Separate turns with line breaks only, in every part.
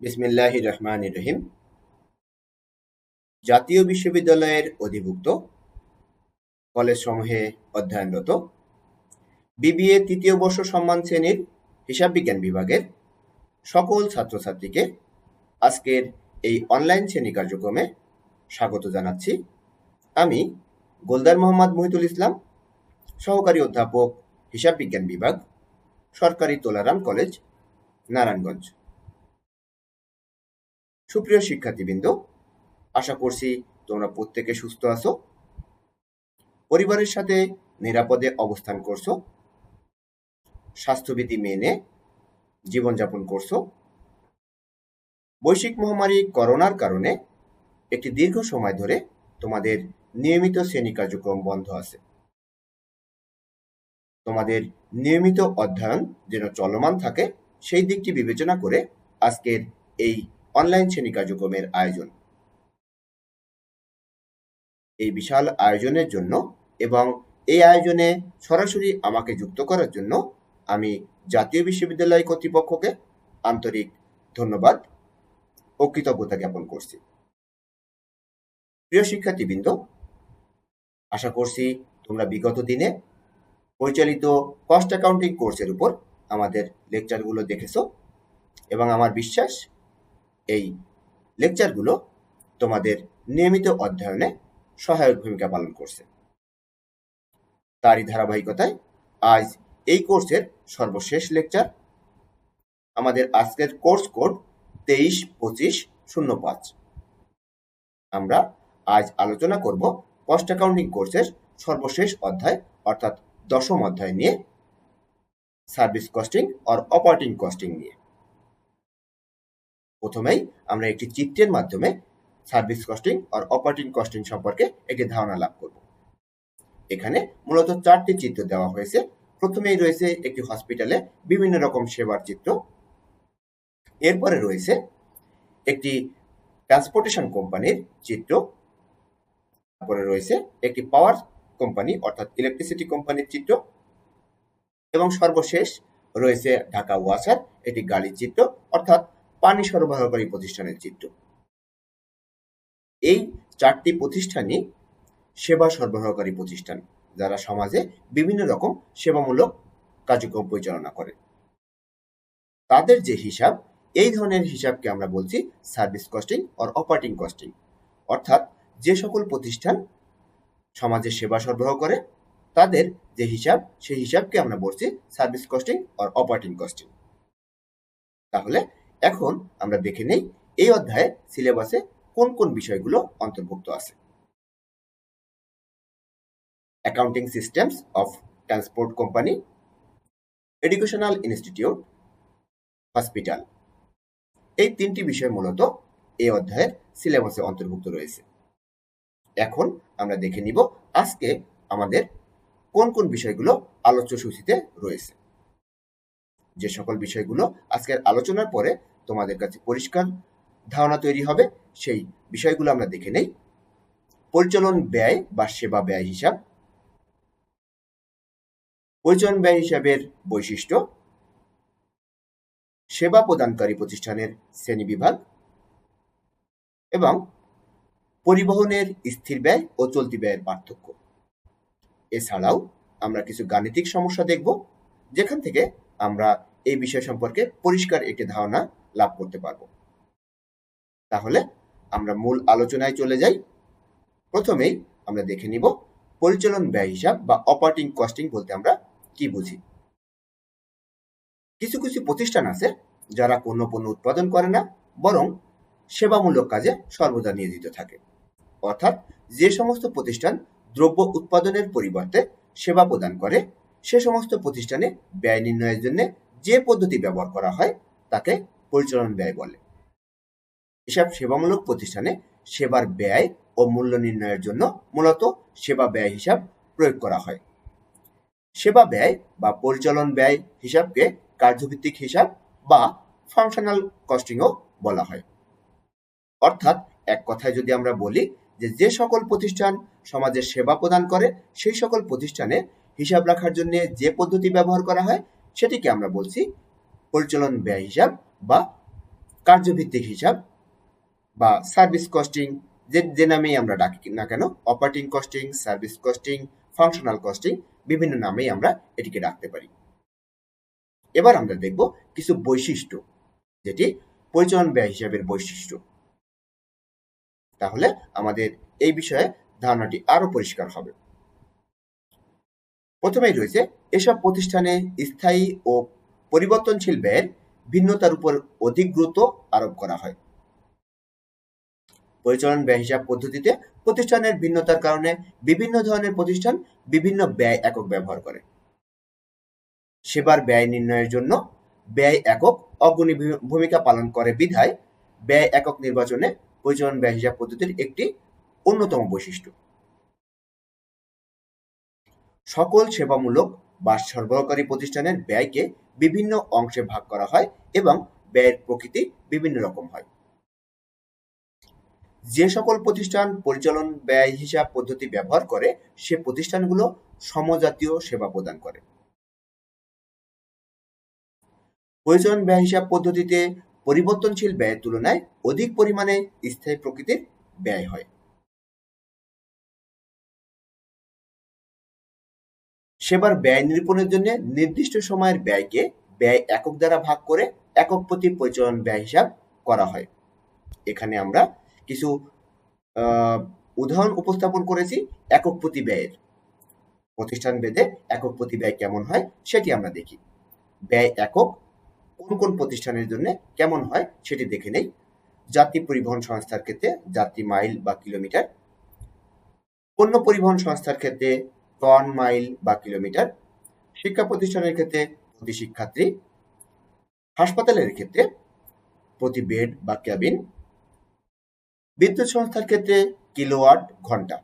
বিসমিল্লাহির রহমানির রহিম। জাতীয় বিশ্ববিদ্যালয়ের অধিভুক্ত কলেজসমূহে অধ্যয়নরত বিবিএ তৃতীয় বর্ষ সম্মান শ্রেণীর হিসাব বিজ্ঞান বিভাগের সকল ছাত্রছাত্রীকে আজকের এই অনলাইন শ্রেণী কার্যক্রমে স্বাগত জানাচ্ছি। আমি গোলদার মোহাম্মদ মহিতুল ইসলাম, সহকারী অধ্যাপক, হিসাব বিজ্ঞান বিভাগ, সরকারি তোলারাম কলেজ, নারায়ণগঞ্জ। সুপ্রিয় শিক্ষার্থীবৃন্দ, আশা করছি তোমরা প্রত্যেকে সুস্থ আছো, পরিবারের সাথে নিরাপদে অবস্থান করছো, স্বাস্থ্যবিধি মেনে জীবনযাপন করছো। বৈশ্বিক মহামারী করোনার কারণে একটি দীর্ঘ সময় ধরে তোমাদের নিয়মিত শ্রেণী কার্যক্রম বন্ধ আছে। তোমাদের নিয়মিত অধ্যয়ন যেন চলমান থাকে সেই দিকটি বিবেচনা করে আজকের এই অনলাইন শ্রেণী কার্যক্রমের আয়োজন। এই বিশাল আয়োজনের জন্য এবং এই আয়োজনে সরাসরি আমাকে যুক্ত করার জন্য আমি জাতীয় বিশ্ববিদ্যালয় কর্তৃপক্ষকে আন্তরিক ধন্যবাদ ও কৃতজ্ঞতা জ্ঞাপন করছি। প্রিয় শিক্ষার্থীবৃন্দ, আশা করছি তোমরা বিগত দিনে পরিচালিত কস্ট অ্যাকাউন্টিং কোর্সের উপর আমাদের লেকচারগুলো দেখেছো এবং আমার বিশ্বাস এই লেকচারগুলো তোমাদের নিয়মিত অধ্যয়নে সহায়ক ভূমিকা পালন করছে। তারই ধারাবাহিকতায় আজ এই কোর্সের সর্বশেষ লেকচার। আমাদের আজকের কোর্স কোড 23-25-05। আমরা আজ আলোচনা করব কস্ট অ্যাকাউন্টিং কোর্সের সর্বশেষ অধ্যায় অর্থাৎ 10ম অধ্যায় নিয়ে, service costing or operating costing নিয়ে। প্রথমেই আমরা একটি চিত্রের মাধ্যমে service costing or operating costing সম্পর্কে একটি ধারণা লাভ করব। এখানে মূলত 4টি চিত্র দেওয়া হয়েছে। প্রথমেই রয়েছে একটি হসপিটালে বিভিন্ন রকম সেবার চিত্র। এরপরে রয়েছে একটি ট্রান্সপোর্টেশন কোম্পানির চিত্র। তারপরে রয়েছে একটি পাওয়ার কোম্পানি অর্থাৎ ইলেকট্রিসিটি কোম্পানির চিত্র এবং সর্বশেষ রয়েছে ঢাকা ওয়াসার একটি গাড়ির চিত্র অর্থাৎ পানি সরবরাহকারী প্রতিষ্ঠানের চিত্র। এই 4টি প্রতিষ্ঠানই সেবা সরবরাহকারী প্রতিষ্ঠান, যারা সমাজে বিভিন্ন রকম সেবামূলক কার্যক্রম পরিচালনা করে। তাদের যে হিসাব, এই ধরনের হিসাবকে আমরা বলছি service costing or operating costing, অর্থাৎ যে সকল প্রতিষ্ঠান সমাজে সেবা সরবরাহ করে তাদের যে হিসাব, সেই হিসাবকে আমরা বলছি service costing or operating costing. তাহলে এখন আমরা দেখে নেই এই অধ্যায়ে সিলেবাসে কোন কোন বিষয়গুলো অন্তর্ভুক্ত আছে। Accounting systems of transport company, educational institute, hospital, এই 3টি বিষয় মূলত এই অধ্যায়ের সিলেবাসে অন্তর্ভুক্ত রয়েছে। এখন আমরা দেখে নিব আজকে আমাদের কোন কোন বিষয়গুলো আলোচ্য সূচিতে রয়েছে। যে সকল বিষয়গুলো আজকের আলোচনার পরে তোমাদের কাছে পরিষ্কার ধারণা তৈরি হবে সেই বিষয়গুলো আমরা দেখে নেই। পরিচালন ব্যয় বা সেবা ব্যয় হিসাব, পরিচালন ব্যয় হিসাবের বৈশিষ্ট্য, সেবা প্রদানকারী প্রতিষ্ঠানের শ্রেণীবিভাগ এবং পরিবহনের স্থির ব্যয় ও চলতি ব্যয়ের পার্থক্য। এছাড়াও আমরা কিছু গাণিতিক সমস্যা দেখব, যেখান থেকে আমরা এই বিষয় সম্পর্কে পরিষ্কার একটি ধারণা লাভ করতে পারব। তাহলে আমরা মূল আলোচনায় চলে যাই। প্রথমেই আমরা দেখে নিব পরিচালন ব্যয় হিসাব বা অপারেটিং কস্টিং বলতে আমরা কি বুঝি। কিছু কিছু প্রতিষ্ঠান আছে যারা কোনো পণ্য উৎপাদন করে না, বরং সেবামূলক কাজে সর্বদা নিয়োজিত থাকে। অর্থাৎ যে সমস্ত প্রতিষ্ঠান দ্রব্য উৎপাদনের পরিবর্তে সেবা প্রদান করে, সে সমস্ত প্রতিষ্ঠানে ব্যয় নির্ণয়ের জন্য যে পদ্ধতি ব্যবহার করা হয় তাকে পরিচালন ব্যয় বলে। এসব সেবামূলক প্রতিষ্ঠানে সেবার ব্যয় ও মূল্য নির্ণয়ের জন্য মূলত সেবা ব্যয় হিসাব প্রয়োগ করা হয়। সেবা ব্যয় বা পরিচালন ব্যয় হিসাবকে কার্যভিত্তিক হিসাব বা ফাংশনাল কস্টিংও বলা হয়। অর্থাৎ এক কথায় যদি আমরা বলি যে সকল প্রতিষ্ঠান সমাজে সেবা প্রদান করে, সেই সকল প্রতিষ্ঠানে হিসাব রাখার জন্য যে পদ্ধতি ব্যবহার করা হয় সেটিকে আমরা বলছি পরিচালন ব্যয় হিসাব বা কার্যভিত্তিক হিসাব বা সার্ভিস কস্টিং, যে নামেই আমরা ডাকি না কেন, operating costing, service costing, functional costing, বিভিন্ন নামেই আমরা এটিকে ডাকতে পারি। এবার আমরা দেখব কিছু বৈশিষ্ট্য, যেটি পরিচালন ব্যয় হিসাবের বৈশিষ্ট্য। তাহলে আমাদের এই বিষয়ে ধারণাটি আরো পরিষ্কার হবে। প্রথমেই রয়েছে, এসব প্রতিষ্ঠানে স্থায়ী ও পরিবর্তনশীল ব্যয়ের ভিন্নতার উপর অধিক গুরুত্ব আরোপ করা হয়। পরিচালন ব্যয় হিসাব পদ্ধতিতে প্রতিষ্ঠানের ভিন্নতার কারণে বিভিন্ন ধরনের প্রতিষ্ঠান বিভিন্ন ব্যয় একক ব্যবহার করে। সেবার ব্যয় নির্ণয়ের জন্য ব্যয় একক অগ্রণী ভূমিকা পালন করে বিধায় ব্যয় একক নির্বাচনে পরিচালন ব্যয় হিসাব পদ্ধতির একটি অন্যতম বৈশিষ্ট্য। সকল সেবামূলক বা সরবরাহকারী প্রতিষ্ঠানের ব্যয়কে বিভিন্ন অংশে ভাগ করা হয় এবং ব্যয়ের প্রকৃতি বিভিন্ন রকম হয়। যে সকল প্রতিষ্ঠান পরিচালন ব্যয় হিসাব পদ্ধতি ব্যবহার করে সে প্রতিষ্ঠানগুলো সমজাতীয় সেবা প্রদান করে। পরিচালন ব্যয় হিসাব পদ্ধতিতে পরিবর্তনশীল ব্যয়ের তুলনায় অধিক পরিমাণে স্থায়ী প্রকৃতির ব্যয় হয়। সেবার ব্যয় নিরূপণের জন্য নির্দিষ্ট সময়ের ব্যয়কে ব্যয় একক দ্বারা ভাগ করে একক প্রতি পরিচালন ব্যয় হিসাব করা হয়। এখানে আমরা কিছু উদাহরণ উপস্থাপন করেছি একক প্রতি ব্যয়ের। প্রতিষ্ঠান ভেদে একক প্রতি ব্যয় কেমন হয় সেটি আমরা দেখি। ব্যয় একক কোন কোন প্রতিষ্ঠানের জন্য কেমন হয় সেটি দেখে নেই। যাত্রী পরিবহন সংস্থার ক্ষেত্রে যাত্রী মাইল বা কিলোমিটার, পণ্য পরিবহন সংস্থার ক্ষেত্রে টন মাইল বা কিলোমিটার, শিক্ষা প্রতিষ্ঠানের ক্ষেত্রে প্রতি শিক্ষার্থী, হাসপাতালের ক্ষেত্রে প্রতি বেড বা ক্যাবিন, বিদ্যুৎ সংস্থার ক্ষেত্রে কিলোওয়াট ঘন্টা।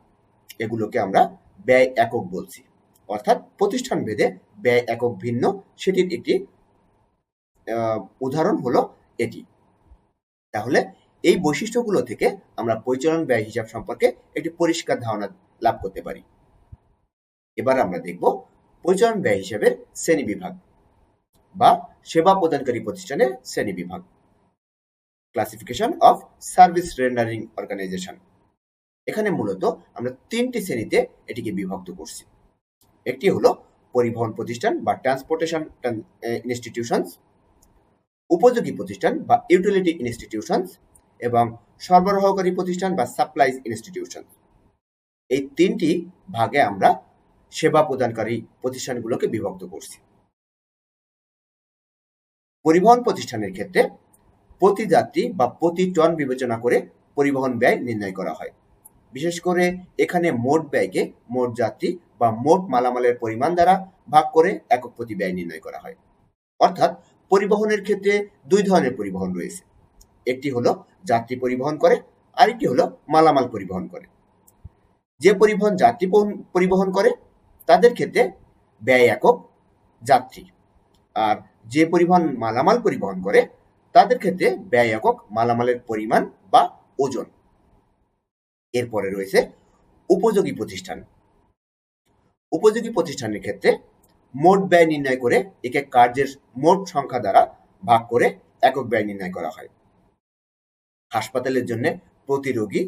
এগুলোকে আমরা ব্যয় একক বলছি। অর্থাৎ প্রতিষ্ঠান ভেদে ব্যয় একক ভিন্ন, সেটির একটি উদাহরণ হলো এটি। তাহলে এই বৈশিষ্ট্যগুলো থেকে আমরা পরিচালন ব্যয় হিসাব সম্পর্কে একটি পরিষ্কার ধারণা লাভ করতে পারি। এবার আমরা দেখব পরিচালন ব্যয় হিসাবের শ্রেণী বিভাগ বা সেবা প্রদানকারী প্রতিষ্ঠানের শ্রেণী বিভাগ। Classification of service rendering organisation. এখানে মূলত আমরা তিনটি শ্রেণীতে এটিকে বিভক্ত করছি। একটি হলো পরিবহন প্রতিষ্ঠান বা ট্রান্সপোর্টেশন ইনস্টিটিউশনস, উপযোগী প্রতিষ্ঠান বা ইউটিলিটি ইনস্টিটিউশনস এবং সরবরাহকারী প্রতিষ্ঠান বা সাপ্লাইজ ইনস্টিটিউশন। এই তিনটি ভাগে আমরা সেবা প্রদানকারী প্রতিষ্ঠানগুলোকে বিভক্ত করছি। পরিবহন প্রতিষ্ঠানের ক্ষেত্রে প্রতি যাত্রী বা প্রতি টন বিবেচনা করে পরিবহন ব্যয় নির্ণয় করা হয়। বিশেষ করে এখানে মোট ব্যয়কে মোট যাত্রী বা মোট মালামালের পরিমাণ দ্বারা ভাগ করে একক প্রতি ব্যয় নির্ণয় করা হয়। অর্থাৎ পরিবহনের ক্ষেত্রে দুই ধরনের পরিবহন রয়েছে। একটি হলো যাত্রী পরিবহন করে, আরেকটি হলো মালামাল পরিবহন করে। যে পরিবহন যাত্রী পরিবহন করে তাদের ক্ষেত্রে ব্যয় একক যাত্রী, আর যে পরিবহন মালামাল পরিবহন করে তাদের ক্ষেত্রে ব্যয় একক মালামালের পরিমাণ বা ওজন। এরপরে রয়েছে উপযোগী প্রতিষ্ঠান। উপযোগী প্রতিষ্ঠানের ক্ষেত্রে মোট ব্যয় নির্ণয় করে একে কার্যের মোট সংখ্যা দ্বারা ভাগ করে একক ব্যয় নির্ণয় করা হয়। হাসপাতালের জন্য প্রতি রোগী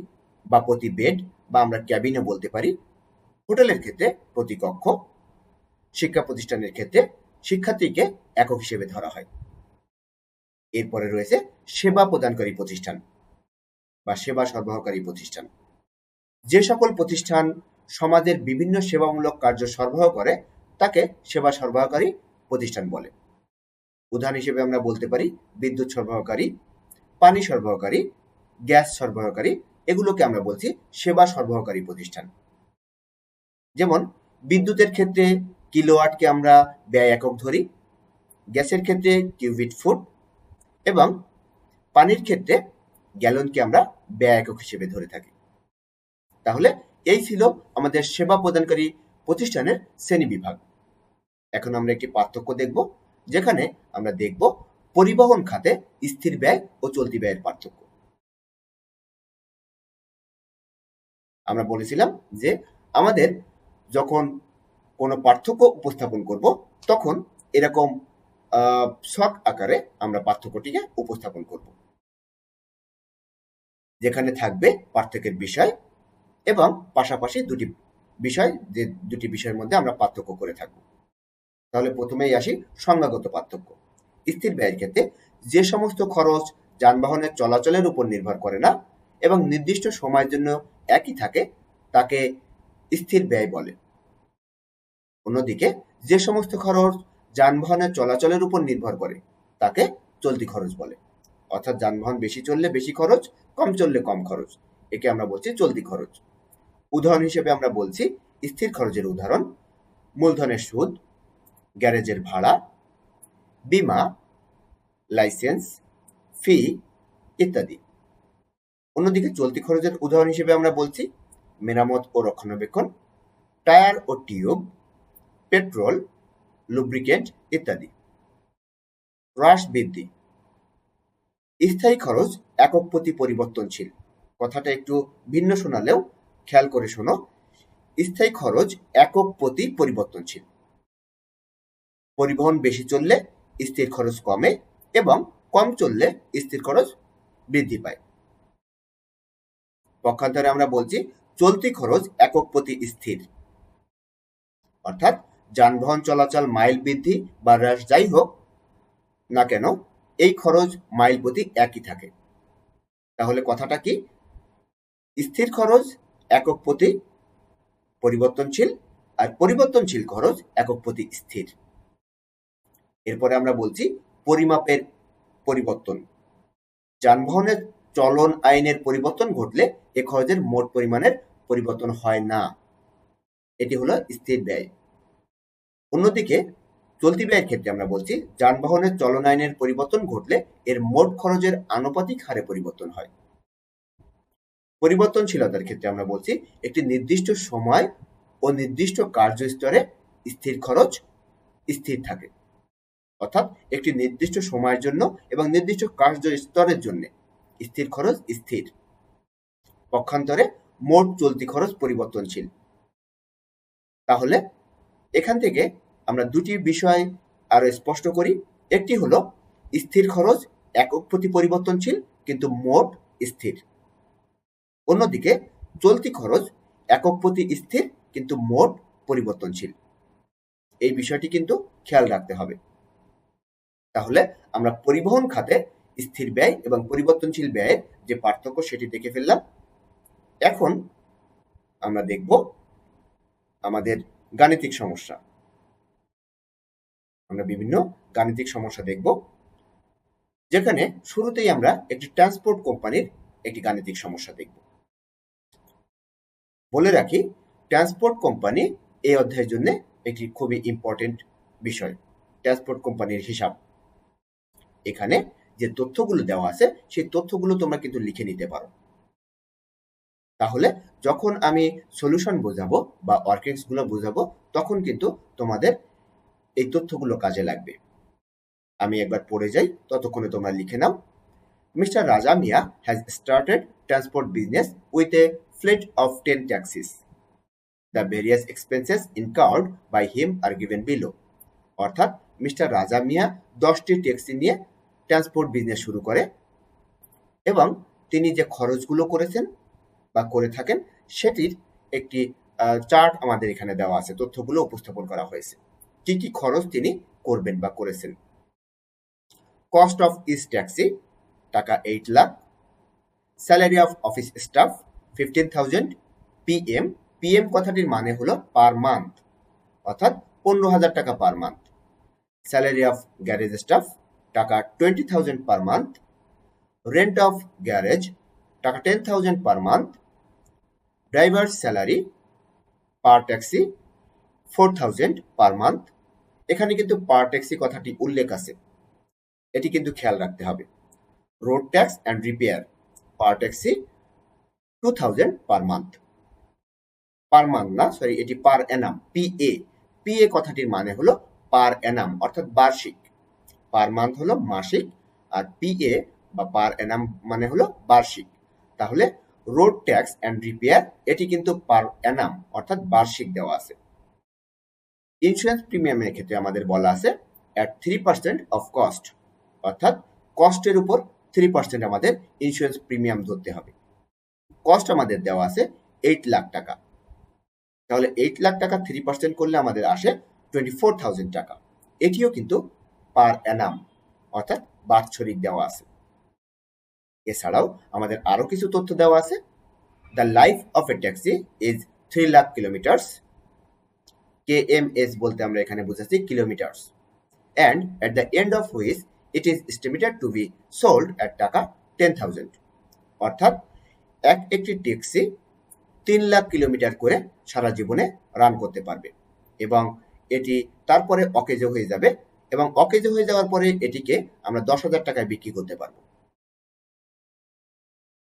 বা প্রতি বেড বা আমরা ক্যাবিনও বলতে পারি। হোটেলের ক্ষেত্রে প্রতি কক্ষ। শিক্ষা প্রতিষ্ঠানের ক্ষেত্রে শিক্ষার্থীকে একক হিসেবে ধরা হয়। এরপরে রয়েছে সেবা প্রদানকারী প্রতিষ্ঠান বা সেবা সরবরাহকারী প্রতিষ্ঠান। যে সকল প্রতিষ্ঠান সমাজের বিভিন্ন সেবামূলক কার্য সরবরাহ করে তাকে সেবা সরবরাহকারী প্রতিষ্ঠান বলে। উদাহরণ হিসেবে আমরা বলতে পারি বিদ্যুৎ সরবরাহকারী, পানি সরবরাহকারী, গ্যাস সরবরাহকারী, এগুলোকে আমরা বলছি সেবা সরবরাহকারী প্রতিষ্ঠান। যেমন বিদ্যুতের ক্ষেত্রে কিলোওয়াটকে আমরা ব্যয় একক ধরি, গ্যাসের ক্ষেত্রে কিউবিক ফুট এবং পানির ক্ষেত্রে গ্যালনকে আমরা ব্যয় একক হিসেবে ধরে থাকি। তাহলে এই ছিল আমাদের সেবা প্রদানকারী প্রতিষ্ঠানের শ্রেণী বিভাগ। এখন আমরা একটি পার্থক্য দেখব, যেখানে আমরা দেখব পরিবহন খাতে স্থির ব্যয় ও চলতি ব্যয়ের পার্থক্য। আমরা বলেছিলাম যে আমাদের যখন কোনো পার্থক্য উপস্থাপন করব তখন এরকম ছক আকারে আমরা পার্থক্যটিকে উপস্থাপন করব। যেখানে থাকবে পার্থক্যের বিষয় এবং পাশাপাশি দুটি বিষয়, যে দুটি বিষয়ের মধ্যে আমরা পার্থক্য করে থাকব। তাহলে প্রথমেই আসি সংজ্ঞাগত পার্থক্য। স্থির ব্যয়ের ক্ষেত্রে যে সমস্ত খরচ যানবাহনের চলাচলের উপর নির্ভর করে না এবং নির্দিষ্ট সময়ের জন্য একই থাকে তাকে স্থির ব্যয় বলে। অন্যদিকে যে সমস্ত খরচ যানবাহনের চলাচলের উপর নির্ভর করে তাকে চলতি খরচ বলে। অর্থাৎ যানবাহন বেশি চললে বেশি খরচ, কম চললে কম খরচ, একে আমরা বলছি চলতি খরচ। উদাহরণ হিসেবে আমরা বলছি স্থির খরচের উদাহরণ মূলধনের সুদ, গ্যারেজের ভাড়া, বীমা, লাইসেন্স, ফি ইত্যাদি। অন্যদিকে চলতি খরচের উদাহরণ হিসেবে আমরা বলছি মেরামত ও রক্ষণাবেক্ষণ, টায়ার ও টিউব, পেট্রোল, লুব্রিকেন্ট ইত্যাদি। হ্রাস বৃদ্ধি। স্থায়ী খরচ একক প্রতি পরিবর্তনশীল। কথাটা একটু ভিন্ন শোনালেও খেয়াল করে শোনো। স্থায়ী খরচ একক প্রতি পরিবর্তনশীল। পরিবহন বেশি চললে স্থির খরচ কমে এবং কম চললে স্থির খরচ বৃদ্ধি পায়। পক্ষান্তরে আমরা বলছি চলতি খরচ একক প্রতি স্থির, অর্থাৎ যানবাহন চলাচল মাইল বৃদ্ধি বা হ্রাস যাই হোক না কেন এই খরচ মাইল প্রতি একই থাকে। তাহলে কথাটা কি? স্থির খরচ একক প্রতি পরিবর্তনশীল আর পরিবর্তনশীল খরচ একক প্রতি স্থির। এরপরে আমরা বলছি পরিমাপের পরিবর্তন। যানবাহনের চলন আইনের পরিবর্তন ঘটলে এ খরচের মোট পরিমাণের পরিবর্তন হয় না। এটি হলো স্থির ব্যয়। অন্যদিকে চলতি ব্যয়ের ক্ষেত্রে আমরা বলছি যানবাহনের চলন আইনের পরিবর্তন ঘটলে এর মোট খরচের আনুপাতিক হারে পরিবর্তন হয়। পরিবর্তনশীলতার ক্ষেত্রে আমরা বলছি একটি নির্দিষ্ট সময় ও নির্দিষ্ট কার্যস্তরে স্থির খরচ স্থির থাকে, অর্থাৎ একটি নির্দিষ্ট সময়ের জন্য এবং নির্দিষ্ট কার্যস্তরের জন্য স্থির খরচ স্থির। পক্ষান্তরে মোট চলতি খরচ পরিবর্তনশীল। তাহলে এখান থেকে আমরা দুটি বিষয় আরো স্পষ্ট করি। একটি হলো স্থির খরচ একক প্রতি পরিবর্তনশীল কিন্তু মোট স্থির। অন্যদিকে চলতি খরচ একক প্রতি স্থির কিন্তু মোট পরিবর্তনশীল। এই বিষয়টি কিন্তু খেয়াল রাখতে হবে। তাহলে আমরা পরিবহন খাতে স্থির ব্যয় এবং পরিবর্তনশীল ব্যয়ের যে পার্থক্য সেটি দেখে ফেললাম। এখন আমরা দেখব আমাদের গাণিতিক সমস্যা। আমরা বিভিন্ন গাণিতিক সমস্যা দেখব, যেখানে শুরুতেই আমরা একটি ট্রান্সপোর্ট কোম্পানির একটি গাণিতিক সমস্যা দেখব। বলে রাখি ট্রান্সপোর্ট কোম্পানি এই অধ্যায়ের জন্য একটি খুবই ইম্পর্টেন্ট বিষয়। ট্রান্সপোর্ট কোম্পানির হিসাব, এখানে যে তথ্যগুলো দেওয়া আছে সেই তথ্যগুলো তোমরা কিন্তু লিখে নিতে পারো। তাহলে যখন আমি সলিউশন বোঝাবো বা ওয়ার্কিংস গুলো বোঝাবো তখন কিন্তু তোমাদের এই তথ্যগুলো কাজে লাগবে। আমি একবার পড়ে যাই, ততক্ষণে তোমরা লিখে নাও। Mr. Raja Mia has started transport business with a fleet of 10 taxis. The various expenses incurred by him are given below. অর্থাৎ মিস্টার রাজা মিয়া 10টি ট্যাক্সি নিয়ে ট্রান্সপোর্ট বিজনেস শুরু করে এবং তিনি যে খরচগুলো করেছেন বা করে থাকেন সেটির একটি চার্ট আমাদের এখানে দেওয়া আছে, তথ্যগুলো উপস্থাপন করা হয়েছে। কি কি খরচ তিনি করবেন বা করেছেন। কস্ট অফ ইচ ট্যাক্সি টাকা 8 lakh. Salary of office staff 15,000 PM। PM কথাটির মানে হলো পার মান্থ, অর্থাৎ 15,000 টাকা পার month. Salary of garage staff টাকা 20,000 per month. Rent of garage টাকা 10,000 পার মান্থ। ড্রাইভার স্যালারি পার ট্যাক্সি 4,000 পার মান্থ। এখানে কিন্তু পার ট্যাক্সি কথাটি উল্লেখ আছে, এটি কিন্তু খেয়াল রাখতে হবে। Road tax and repair per taxi 2,000 per month. Per month না, সরি, এটি পার অ্যানাম। পিএ কথাটির মানে হলো পার অ্যানাম, অর্থাৎ বার্ষিক। পার মান্থ হলো মাসিক আর পিএ বা পার অ্যানাম মানে হলো বার্ষিক। তাহলে রোড ট্যাক্স অ্যান্ড রিপেয়ার এটি কিন্তু পার অ্যানাম অর্থাৎ বার্ষিক দেওয়া আছে। ইন্স্যুরেন্স প্রিমিয়ামের ক্ষেত্রে আমাদের বলা আছে অ্যাট 3% অফ কস্ট, অর্থাৎ কস্টের উপর 3% আমাদের ইন্স্যুরেন্স প্রিমিয়াম ধরতে হবে। কস্ট আমাদের দেওয়া আছে 8 লাখ টাকা। তাহলে 8 লাখ টাকা 3% করলে আমাদের আসে 24,000 টাকা। এটিও কিন্তু পার অ্যানাম অর্থাৎ বাৎসরিক দেওয়া আছে। এছাড়াও আমাদের আরো কিছু তথ্য দেওয়া আছে। The life of a taxi is 3 lakh kilometres. KMS বলতে আমরা এখানে বুঝাচ্ছি kilometres. And at the end of which it is estimated to be sold at taka 10,000। অর্থাৎ একটি ট্যাক্সি 3 লাখ কিলোমিটার করে সারা জীবনে রান করতে পারবে এবং এটি তারপরে অকেজো হয়ে যাবে এবং অকেজো হয়ে যাওয়ার পরে এটিকে আমরা 10,000 টাকায় বিক্রি করতে পারবো।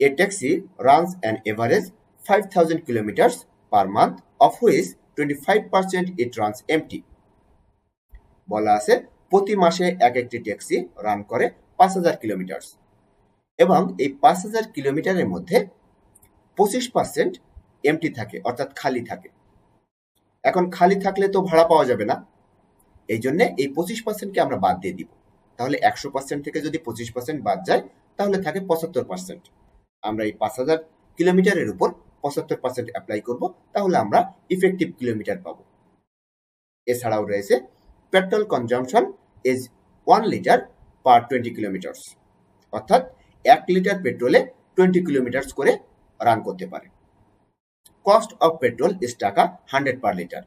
A taxi runs an average 5,000 kilometers per month, of which 25% it runs empty. বলা আছে প্রতি মাসে একটি ট্যাক্সি রান করে 5,000 কিলোমিটার এবং এই 5,000 কিলোমিটারের মধ্যে 25% এমটি থাকে অর্থাৎ খালি থাকে। এখন খালি থাকলে তো ভাড়া পাওয়া যাবে না, এই জন্য এই 25%কে আমরা বাদ দিয়ে দিব। তাহলে 100% থেকে যদি 25% বাদ যায় তাহলে থাকে 75%। আমরা এই 5,000 কিলোমিটারের উপর 75% অ্যাপ্লাই করব, তাহলে আমরা ইফেক্টিভ কিলোমিটার পাবো। এছাড়াও রয়েছে petrol consumption is 1 litre per 20 kilometre, অর্থাৎ 1 লিটার পেট্রোলে 20 কিলোমিটার করে রান করতে পারে। কস্ট অফ পেট্রোল ইজ টাকা 100 পার লিটার।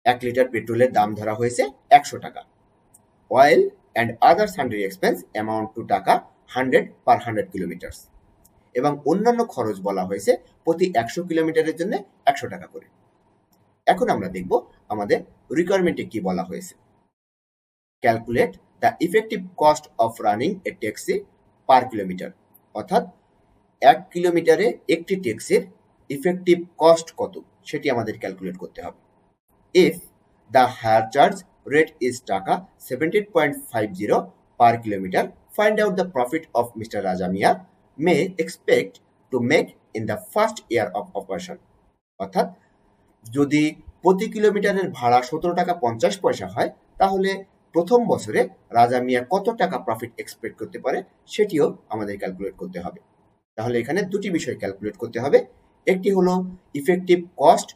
1 লিটার পেট্রোলের দাম ধরা হয়েছে 100 টাকা। Oil and other sundry expense amount to taka 100 per 100 kilometre এবং অন্যান্য খরচ বলা হয়েছে প্রতি 100 কিলোমিটারের জন্য 100 টাকা করে। এখন আমরা দেখব আমাদের রিকোয়ারমেন্টে কি বলা হয়েছে। Calculate the effective cost of running a taxi per kilometre, অর্থাৎ 1 কিলোমিটারে একটি ট্যাক্সির ইফেক্টিভ কস্ট কত সেটি আমাদের ক্যালকুলেট করতে হবে। If the hire charge rate is টাকা 17.50 per kilometer, find out the profit of Mr. Raja Mia may expect to make in the first year of operation. অর্থাৎ যদি প্রতি কিলোমিটারের ভাড়া 17 টাকা 50 পয়সা হয় তাহলে প্রথম বছরে রাজা মিয়া কত টাকা প্রফিট এক্সপেক্ট করতে পারে সেটিও আমাদের ক্যালকুলেট করতে হবে। তাহলে এখানে দুটি বিষয় ক্যালকুলেট করতে হবে, একটি হলো ইফেক্টিভ কস্ট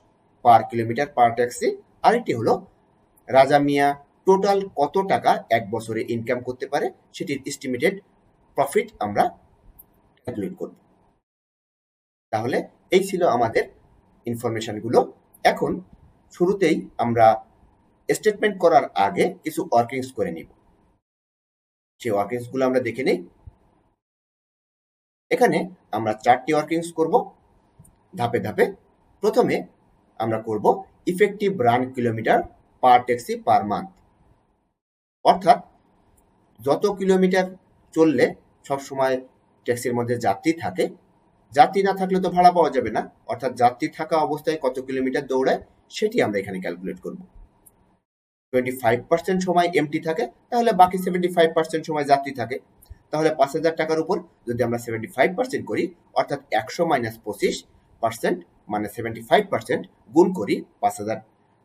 পার কিলোমিটার পার ট্যাক্সি, আরেকটি হলো রাজা মিয়া টোটাল কত টাকা এক বছরে ইনকাম করতে পারে সেটির এস্টিমেটেড প্রফিট আমরা ক্যালকুলেট করব। তাহলে এই ছিল আমাদের ইনফরমেশনগুলো। এখন শুরুতেই আমরা স্টেটমেন্ট করার আগে কিছু ওয়ার্কিংস করে নিব, সেই ওয়ার্কিংসগুলো আমরা দেখে নেই। এখানে আমরা 4টি ওয়ার্কিংস করব ধাপে ধাপে। প্রথমে আমরা করব ইফেক্টিভ রান কিলোমিটার পার ট্যাক্সি পার মান্থ, অর্থাৎ যত কিলোমিটার চললে সবসময় ট্যাক্সির মধ্যে যাত্রী থাকে, যাত্রী না থাকলে তো ভাড়া পাওয়া যাবে না, অর্থাৎ যাত্রী থাকা অবস্থায় কত কিলোমিটার দৌড়ায় সেটি আমরা এখানে ক্যালকুলেট করব। 25% সময় এমটি থাকে, তাহলে বাকি 75% সময় যাত্রী থাকে। তাহলে 5,000 টাকার উপর যদি আমরা 75% করি, অর্থাৎ 100 মাইনাস 25% মানে 75% গুণ করি 5,000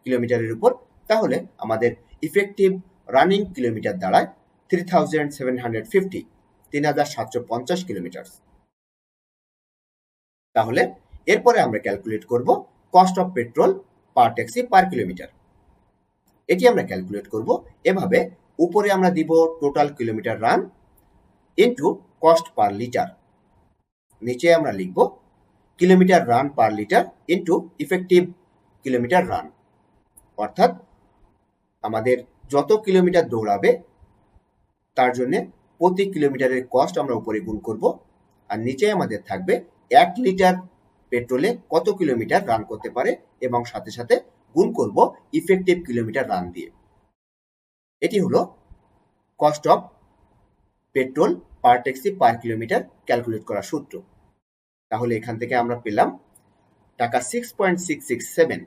কিলোমিটারের উপর, তাহলে আমাদের ইফেক্টিভ রানিং কিলোমিটার দাঁড়ায় 3,750, 3,750 কিলোমিটার। তাহলে এরপরে আমরা ক্যালকুলেট করব cost of petrol per taxi per kilometre. এটি আমরা ক্যালকুলেট করব এভাবে, উপরে আমরা দিব total kilometre run into cost per litre, নিচে আমরা লিখব kilometre run per litre into effective kilometre run, অর্থাৎ আমাদের যত কিলোমিটার দৌড়াবে তার জন্য প্রতি কিলোমিটারের কস্ট আমরা উপরে গুণ করব, আর নিচে আমাদের থাকবে 1 লিটার পেট্রোলে কত কিলোমিটার রান করতে পারে এবং সাথে সাথে গুণ করব ইফেক্টিভ কিলোমিটার রান দিয়ে। এটি হলো cost of petrol per taxi per kilometre calculate করার সূত্র। তাহলে এখান থেকে আমরা পেলাম টাকা 6.667।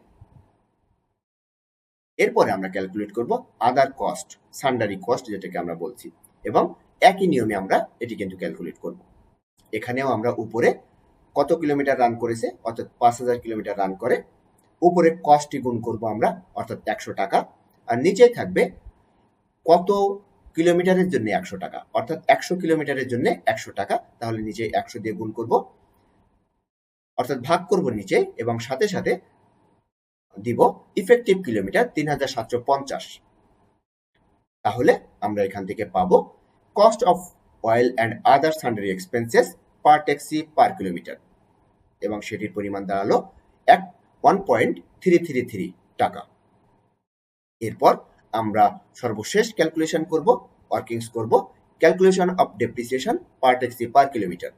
এরপরে আমরা ক্যালকুলেট করব আদার কস্ট, সান্ডারি কস্ট যেটাকে আমরা বলছি, এবং একই নিয়মে আমরা এটি কিন্তু ক্যালকুলেট করব। এখানেও আমরা উপরে কত কিলোমিটার রান করেছে, অর্থাৎ 5,000 কিলোমিটার রান করে, উপরে কস্টটি গুণ করব আমরা, অর্থাৎ 100 টাকা, আর নিচে থাকবে কত কিলোমিটারের জন্য 100 টাকা, অর্থাৎ 100 কিলোমিটারের জন্য 100 টাকা, তাহলে নিচে 100 দিয়ে গুণ করব। অর্থাৎ ভাগ করব নিচে এবং সাথে সাথে দিব ইফেক্টিভ কিলোমিটার 3750। তাহলে আমরা এখান থেকে পাবো cost of oil and other sundry expenses per taxi per kilometre, এবং সেটির পরিমাণ দাঁড়ালো 1.333 টাকা। এরপর আমরা সর্বশেষ ক্যালকুলেশন করব, ওয়ার্কিংস করব calculation of depreciation per taxi per kilometre.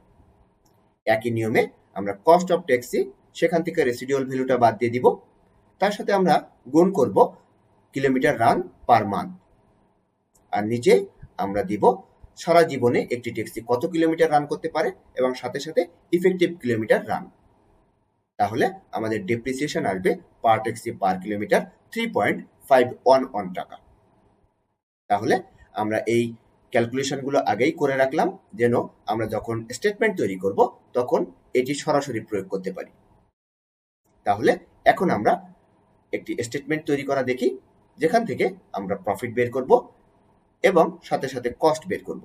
একই নিয়মে আমরা কস্ট অফ ট্যাক্সি, সেখান থেকে রেসিডুয়াল ভ্যালুটা বাদ দিয়ে দিব, তার সাথে আমরা গুণ করব কিলোমিটার রান পার মান্থ, আর নিচে আমরা দিব সারা জীবনে একটি ট্যাক্সি কত কিলোমিটার রান করতে পারে এবং সাথে সাথে ইফেক্টিভ কিলোমিটার রান। তাহলে আমাদের ডেপ্রিসিয়েশন আসবে পার ট্যাক্সি পার কিলোমিটার 3.511 টাকা। তাহলে আমরা এই ক্যালকুলেশনগুলো আগেই করে রাখলাম, যেন আমরা যখন স্টেটমেন্ট তৈরি করব তখন এটি সরাসরি প্রয়োগ করতে পারি। তাহলে এখন আমরা একটি স্টেটমেন্ট তৈরি করা দেখি, যেখান থেকে আমরা প্রফিট বের করব এবং সাথে সাথে কস্ট বের করব।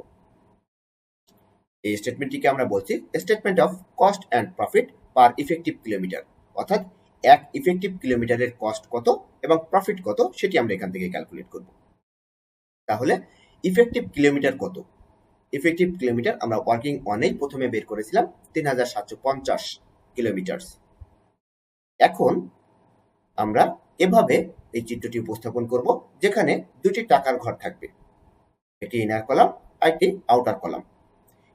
এই স্টেটমেন্টটিকে আমরা বলছি statement of cost and profit per effective kilometre, অর্থাৎ এক ইফেক্টিভ কিলোমিটারের কস্ট কত এবং প্রফিট কত সেটি আমরা এখান থেকে ক্যালকুলেট করব। তাহলে ইফেক্টিভ কিলোমিটার কত? ইফেক্টিভ কিলোমিটার আমরা ওয়ার্কিং অনেই প্রথমে বের করেছিলাম 3750 কিলোমিটার। এখন আমরা এভাবে এই চিত্রটি উপস্থাপন করব, যেখানে দুটি টাকার ঘর থাকবে, একটি ইনার কলাম আর একটি আউটার কলাম।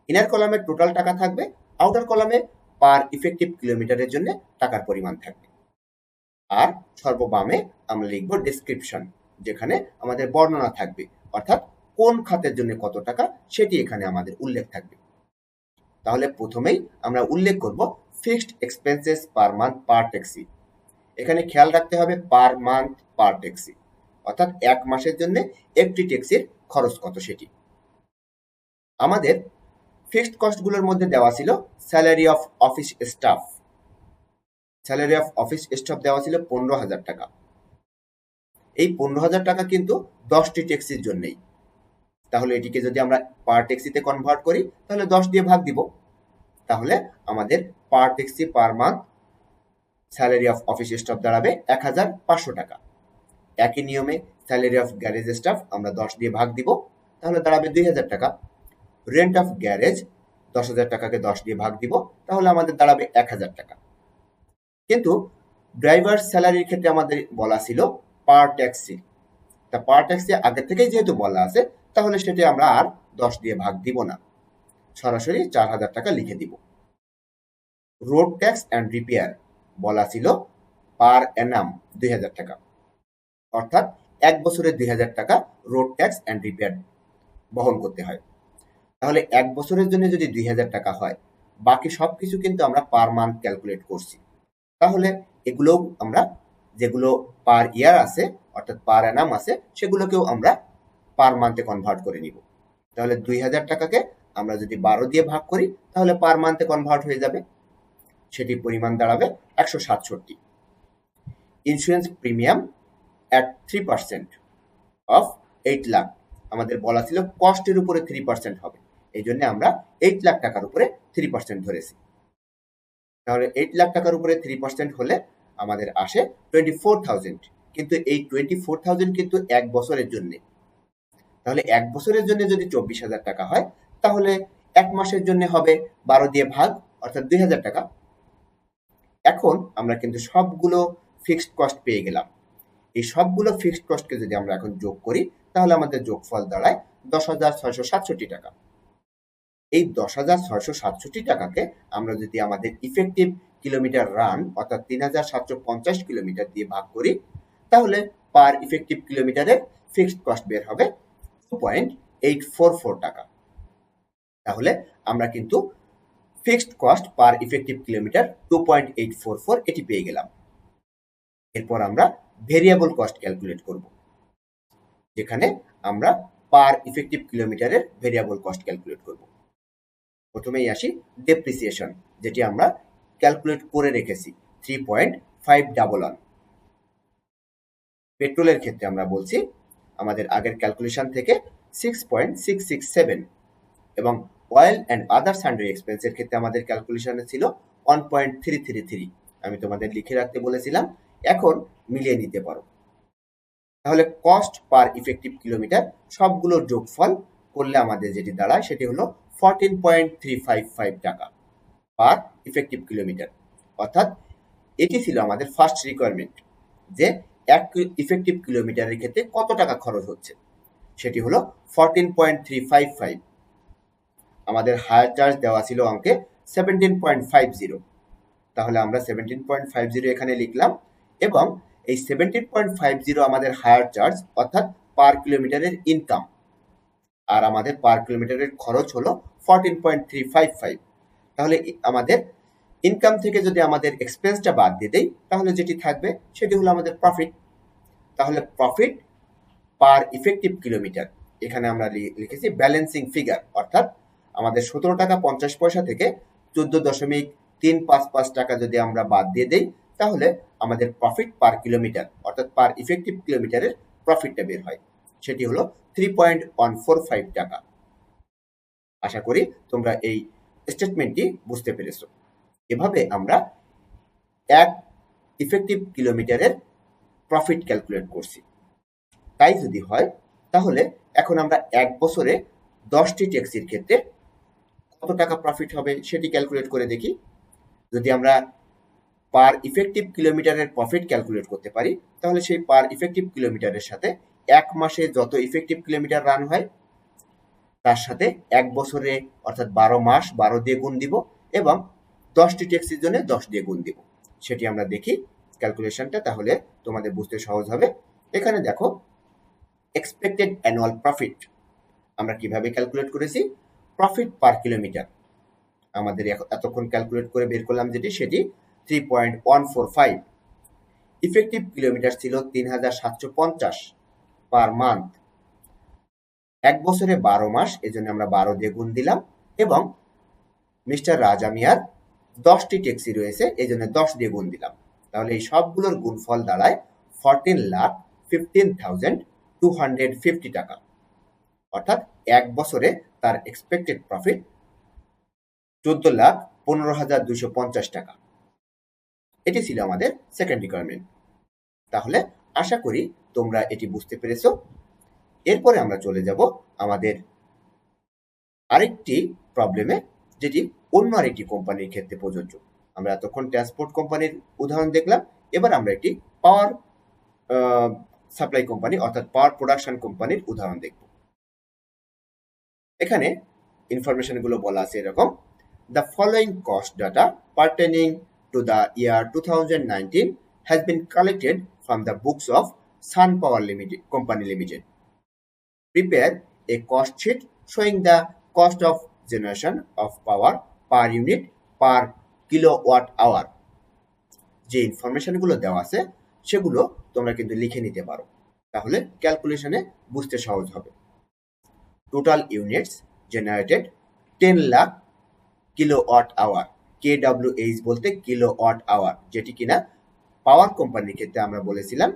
ইনার কলামে টোটাল টাকা থাকবে, আউটার কলামে পার ইফেক্টিভ কিলোমিটারের জন্য টাকার পরিমাণ থাকবে। আর সর্ববামে আমরা লিখব ডেসক্রিপশন, যেখানে আমাদের বর্ণনা থাকবে, অর্থাৎ কোন খাতের জন্য কত টাকা সেটি এখানে আমাদের উল্লেখ থাকবে। তাহলে প্রথমেই আমরা উল্লেখ করব ফিক্সড এক্সপেন্সেস পার মান্থ পার ট্যাক্সি। এখানে খেয়াল রাখতে হবে পার মান্থ পার ট্যাক্সি, অর্থাৎ এক মাসের জন্য একটি ট্যাক্সির খরচ কত সেটি। আমাদের ফিক্সড কস্টগুলোর মধ্যে দেওয়া ছিল salary of office staff. Salary of office staff দেওয়া ছিল 15,000 টাকা। এই 15,000 টাকা কিন্তু 10টি ট্যাক্সির জন্যই। তাহলে এটিকে যদি আমরা পার ট্যাক্সিতে কনভার্ট করি তাহলে 10 দিয়ে ভাগ দিব। তাহলে আমাদের per taxi per month salary of office staff দাঁড়াবে 1,500 টাকা। একই নিয়মে স্যালারি অফ গ্যারেজ স্টাফ আমরা 10 দিয়ে ভাগ দিব, তাহলে দাঁড়াবে 2,000 টাকা। রেন্ট অফ গ্যারেজ 10,000 টাকাকে 10 দিয়ে ভাগ দিব, তাহলে আমাদের দাঁড়াবে 1,000 টাকা। কিন্তু ড্রাইভার স্যালারির ক্ষেত্রে আমাদের বলা ছিল পার ট্যাক্সি। তা পার ট্যাক্সি আগে থেকেই যেহেতু বলা আছে, তাহলে সেটি আমরা আর 10 দিয়ে ভাগ দিব না, সরাসরি 4,000 টাকা লিখে দিব। রোড ট্যাক্স অ্যান্ড রিপেয়ার বলা ছিল পার অ্যানাম 2,000 টাকা, অর্থাৎ এক বছরে 2,000 টাকা রোড ট্যাক্স অ্যান্ড রিপেয়ার বহন করতে হয়। তাহলে এক বছরের জন্য যদি 2,000 টাকা হয়, বাকি সব কিছু কিন্তু আমরা পার মান্থ ক্যালকুলেট করছি। তাহলে এগুলো আমরা যেগুলো পার ইয়ার আছে, অর্থাৎ পার অ্যানাম আছে, সেগুলোকেও আমরা পার মান্থে কনভার্ট করে নিব। তাহলে 2,000 টাকাকে আমরা যদি 12 দিয়ে ভাগ করি তাহলে পার মান্থে কনভার্ট হয়ে যাবে, সেটির পরিমাণ দাঁড়াবে 167। Insurance premium at 3% of 8 lakh. আমাদের বলা ছিল কস্টের উপরে 3% হবে, এই জন্য আমরা 8 লাখ টাকার উপরে 3% ধরেছি। তাহলে 8 লাখ টাকার উপরে 3% হলে আমাদের আসে 24,000, কিন্তু এই 24,000 কিন্তু এক বছরের জন্য। তাহলে এক বছরের জন্য যদি 24,000 টাকা হয়, তাহলে এক মাসের জন্য হবে 12 দিয়ে ভাগ, অর্থাৎ 2,000 টাকা। এখন আমরা কিন্তু সবগুলো ফিক্সড কস্ট পেয়ে গেলাম। এই সবগুলো ফিক্সড কস্টকে যদি আমরা এখন যোগ করি তাহলে আমাদের যোগফল দাঁড়ায় 10,667 টাকা। এই 10,667 টাকাকে আমরা যদি আমাদের ইফেক্টিভ কিলোমিটার রান, অর্থাৎ 3,750 কিলোমিটার দিয়ে ভাগ করি, তাহলে পার ইফেক্টিভ কিলোমিটারের ফিক্সড কস্ট বের হবে 2.844 টাকা। তাহলে আমরা কিন্তু fixed cost per effective kilometre 2.844 এটি পেয়ে গেলাম। এরপর আমরা ভেরিয়েবল কস্ট ক্যালকুলেট করব, যেখানে আমরা পার ইফেক্টিভ কিলোমিটারের ভেরিয়েবল কস্ট ক্যালকুলেট করব। প্রথমেই আসি ডেপ্রিসিয়েশন, যেটি আমরা ক্যালকুলেট করে রেখেছি 3.511। পেট্রোলের ক্ষেত্রে আমরা বলছি আমাদের আগের ক্যালকুলেশন থেকে 6.667, এবং অয়েল অ্যান্ড আদার সান্ডারি এক্সপেন্সের ক্ষেত্রে আমাদের ক্যালকুলেশনে ছিল 1.333। আমি তোমাদের লিখে রাখতে বলেছিলাম, এখন মিলিয়ে নিতে পারো। তাহলে কস্ট পার ইফেক্টিভ কিলোমিটার সবগুলোর যোগফল করলে আমাদের যেটি দাঁড়ায় সেটি হলো 14.355 টাকা পার ইফেক্টিভ কিলোমিটার। অর্থাৎ এটি ছিল আমাদের ফার্স্ট রিকোয়ারমেন্ট, যে এক ইফেক্টিভ কিলোমিটারের ক্ষেত্রে কত টাকা খরচ হচ্ছে, সেটি হলো 14.355। আমাদের হায়ার চার্জ দেওয়া ছিল অঙ্কে 17.50। তাহলে আমরা 17.50 এখানে লিখলাম, এবং এই 17.50 আমাদের হায়ার চার্জ অর্থাৎ পার কিলোমিটারের ইনকাম, আর আমাদের পার কিলোমিটারের খরচ হলো 14.355। তাহলে আমাদের ইনকাম থেকে যদি আমাদের এক্সপেন্সটা বাদ দিয়ে দেই, তাহলে যেটি থাকবে সেটি হলো আমাদের প্রফিট। তাহলে প্রফিট পার ইফেক্টিভ কিলোমিটার, এখানে আমরা লিখেছি ব্যালেন্সিং ফিগার, অর্থাৎ আমাদের 17 টাকা 50 পয়সা থেকে 14.355 টাকা যদি আমরা বাদ দিয়ে দেই, তাহলে আমাদের প্রফিট পার কিলোমিটার অর্থাৎ পার ইফেক্টিভ কিলোমিটারের প্রফিটটা বের হয়, সেটি হলো 3.145 টাকা। আশা করি তোমরা এই স্টেটমেন্টটি বুঝতে পেরেছো। এভাবে আমরা এক ইফেক্টিভ কিলোমিটারের প্রফিট ক্যালকুলেট করছি। তাই যদি হয়, তাহলে এখন আমরা এক বছরে 10টি ট্যাক্সির ক্ষেত্রে কত টাকা প্রফিট হবে সেটি ক্যালকুলেট করে দেখি। যদি আমরা পার ইফেক্টিভ কিলোমিটারের প্রফিট ক্যালকুলেট করতে পারি, তাহলে সেই পার ইফেক্টিভ কিলোমিটারের সাথে এক মাসে যত ইফেক্টিভ কিলোমিটার রান হয় তার সাথে এক বছরে অর্থাৎ 12 মাস 12 দিয়ে গুণ দিব, এবং 10টি ট্যাক্সির জন্য 10 দিয়ে গুণ দিব। সেটি আমরা দেখি ক্যালকুলেশনটা, তাহলে তোমাদের বুঝতে সহজ হবে। এখানে দেখো, এক্সপেক্টেড অ্যানুয়াল প্রফিট আমরা কিভাবে ক্যালকুলেট করেছি, প্রফিট পার কিলোমিটার আমাদের এতক্ষণ ক্যালকুলেট করে বের করলাম যেটি, সেটি 3.145। ইফেক্টিভ কিলোমিটার ছিল 3750 পার মান্থ। এক বছরে 12 মাস, এজন্য আমরা 12 দিয়ে গুণ দিলাম, এবং মিস্টার রাজা মিয়ার 10টি ট্যাক্সি রয়েছে, এই জন্য 10 দিয়ে গুণ দিলাম। তাহলে এই সবগুলোর গুণফল দাঁড়ায় 14,15,250 টাকা। অর্থাৎ এক বছরে তার এক্সপেক্টেড প্রফিট 14,15,250 টাকা। এটি ছিল আমাদের সেকেন্ড রিকোয়ারমেন্ট। তাহলে আশা করি তোমরা এটি বুঝতে পেরেছো। এরপরে আমরা চলে যাব আমাদের আরেকটি প্রবলেমে, যেটি অন্য আরেকটি কোম্পানির ক্ষেত্রে প্রযোজ্য। আমরা এতক্ষণ ট্রান্সপোর্ট কোম্পানির উদাহরণ দেখলাম, এবার আমরা একটি পাওয়ার সাপ্লাই কোম্পানি অর্থাৎ পাওয়ার প্রোডাকশন কোম্পানির উদাহরণ দেখব। এখানে ইনফরমেশনগুলো বলা আছে এরকম: the following cost data pertaining to the year 2019 has been collected from the books of Sun Power Limited Company Limited. Prepare a cost sheet showing the cost of generation of power per unit per kilowatt hour. যে ইনফরমেশনগুলো দেওয়া আছে সেগুলো তোমরা কিন্তু লিখে নিতে পারো, তাহলে ক্যালকুলেশনে বুঝতে সহজ হবে। Total units generated 10 lakh kilowatt hour, KWH বলতে কিলোওয়াট আওয়ার, যেটি কিনা পাওয়ার কোম্পানির ক্ষেত্রে আমরা বলেছিলাম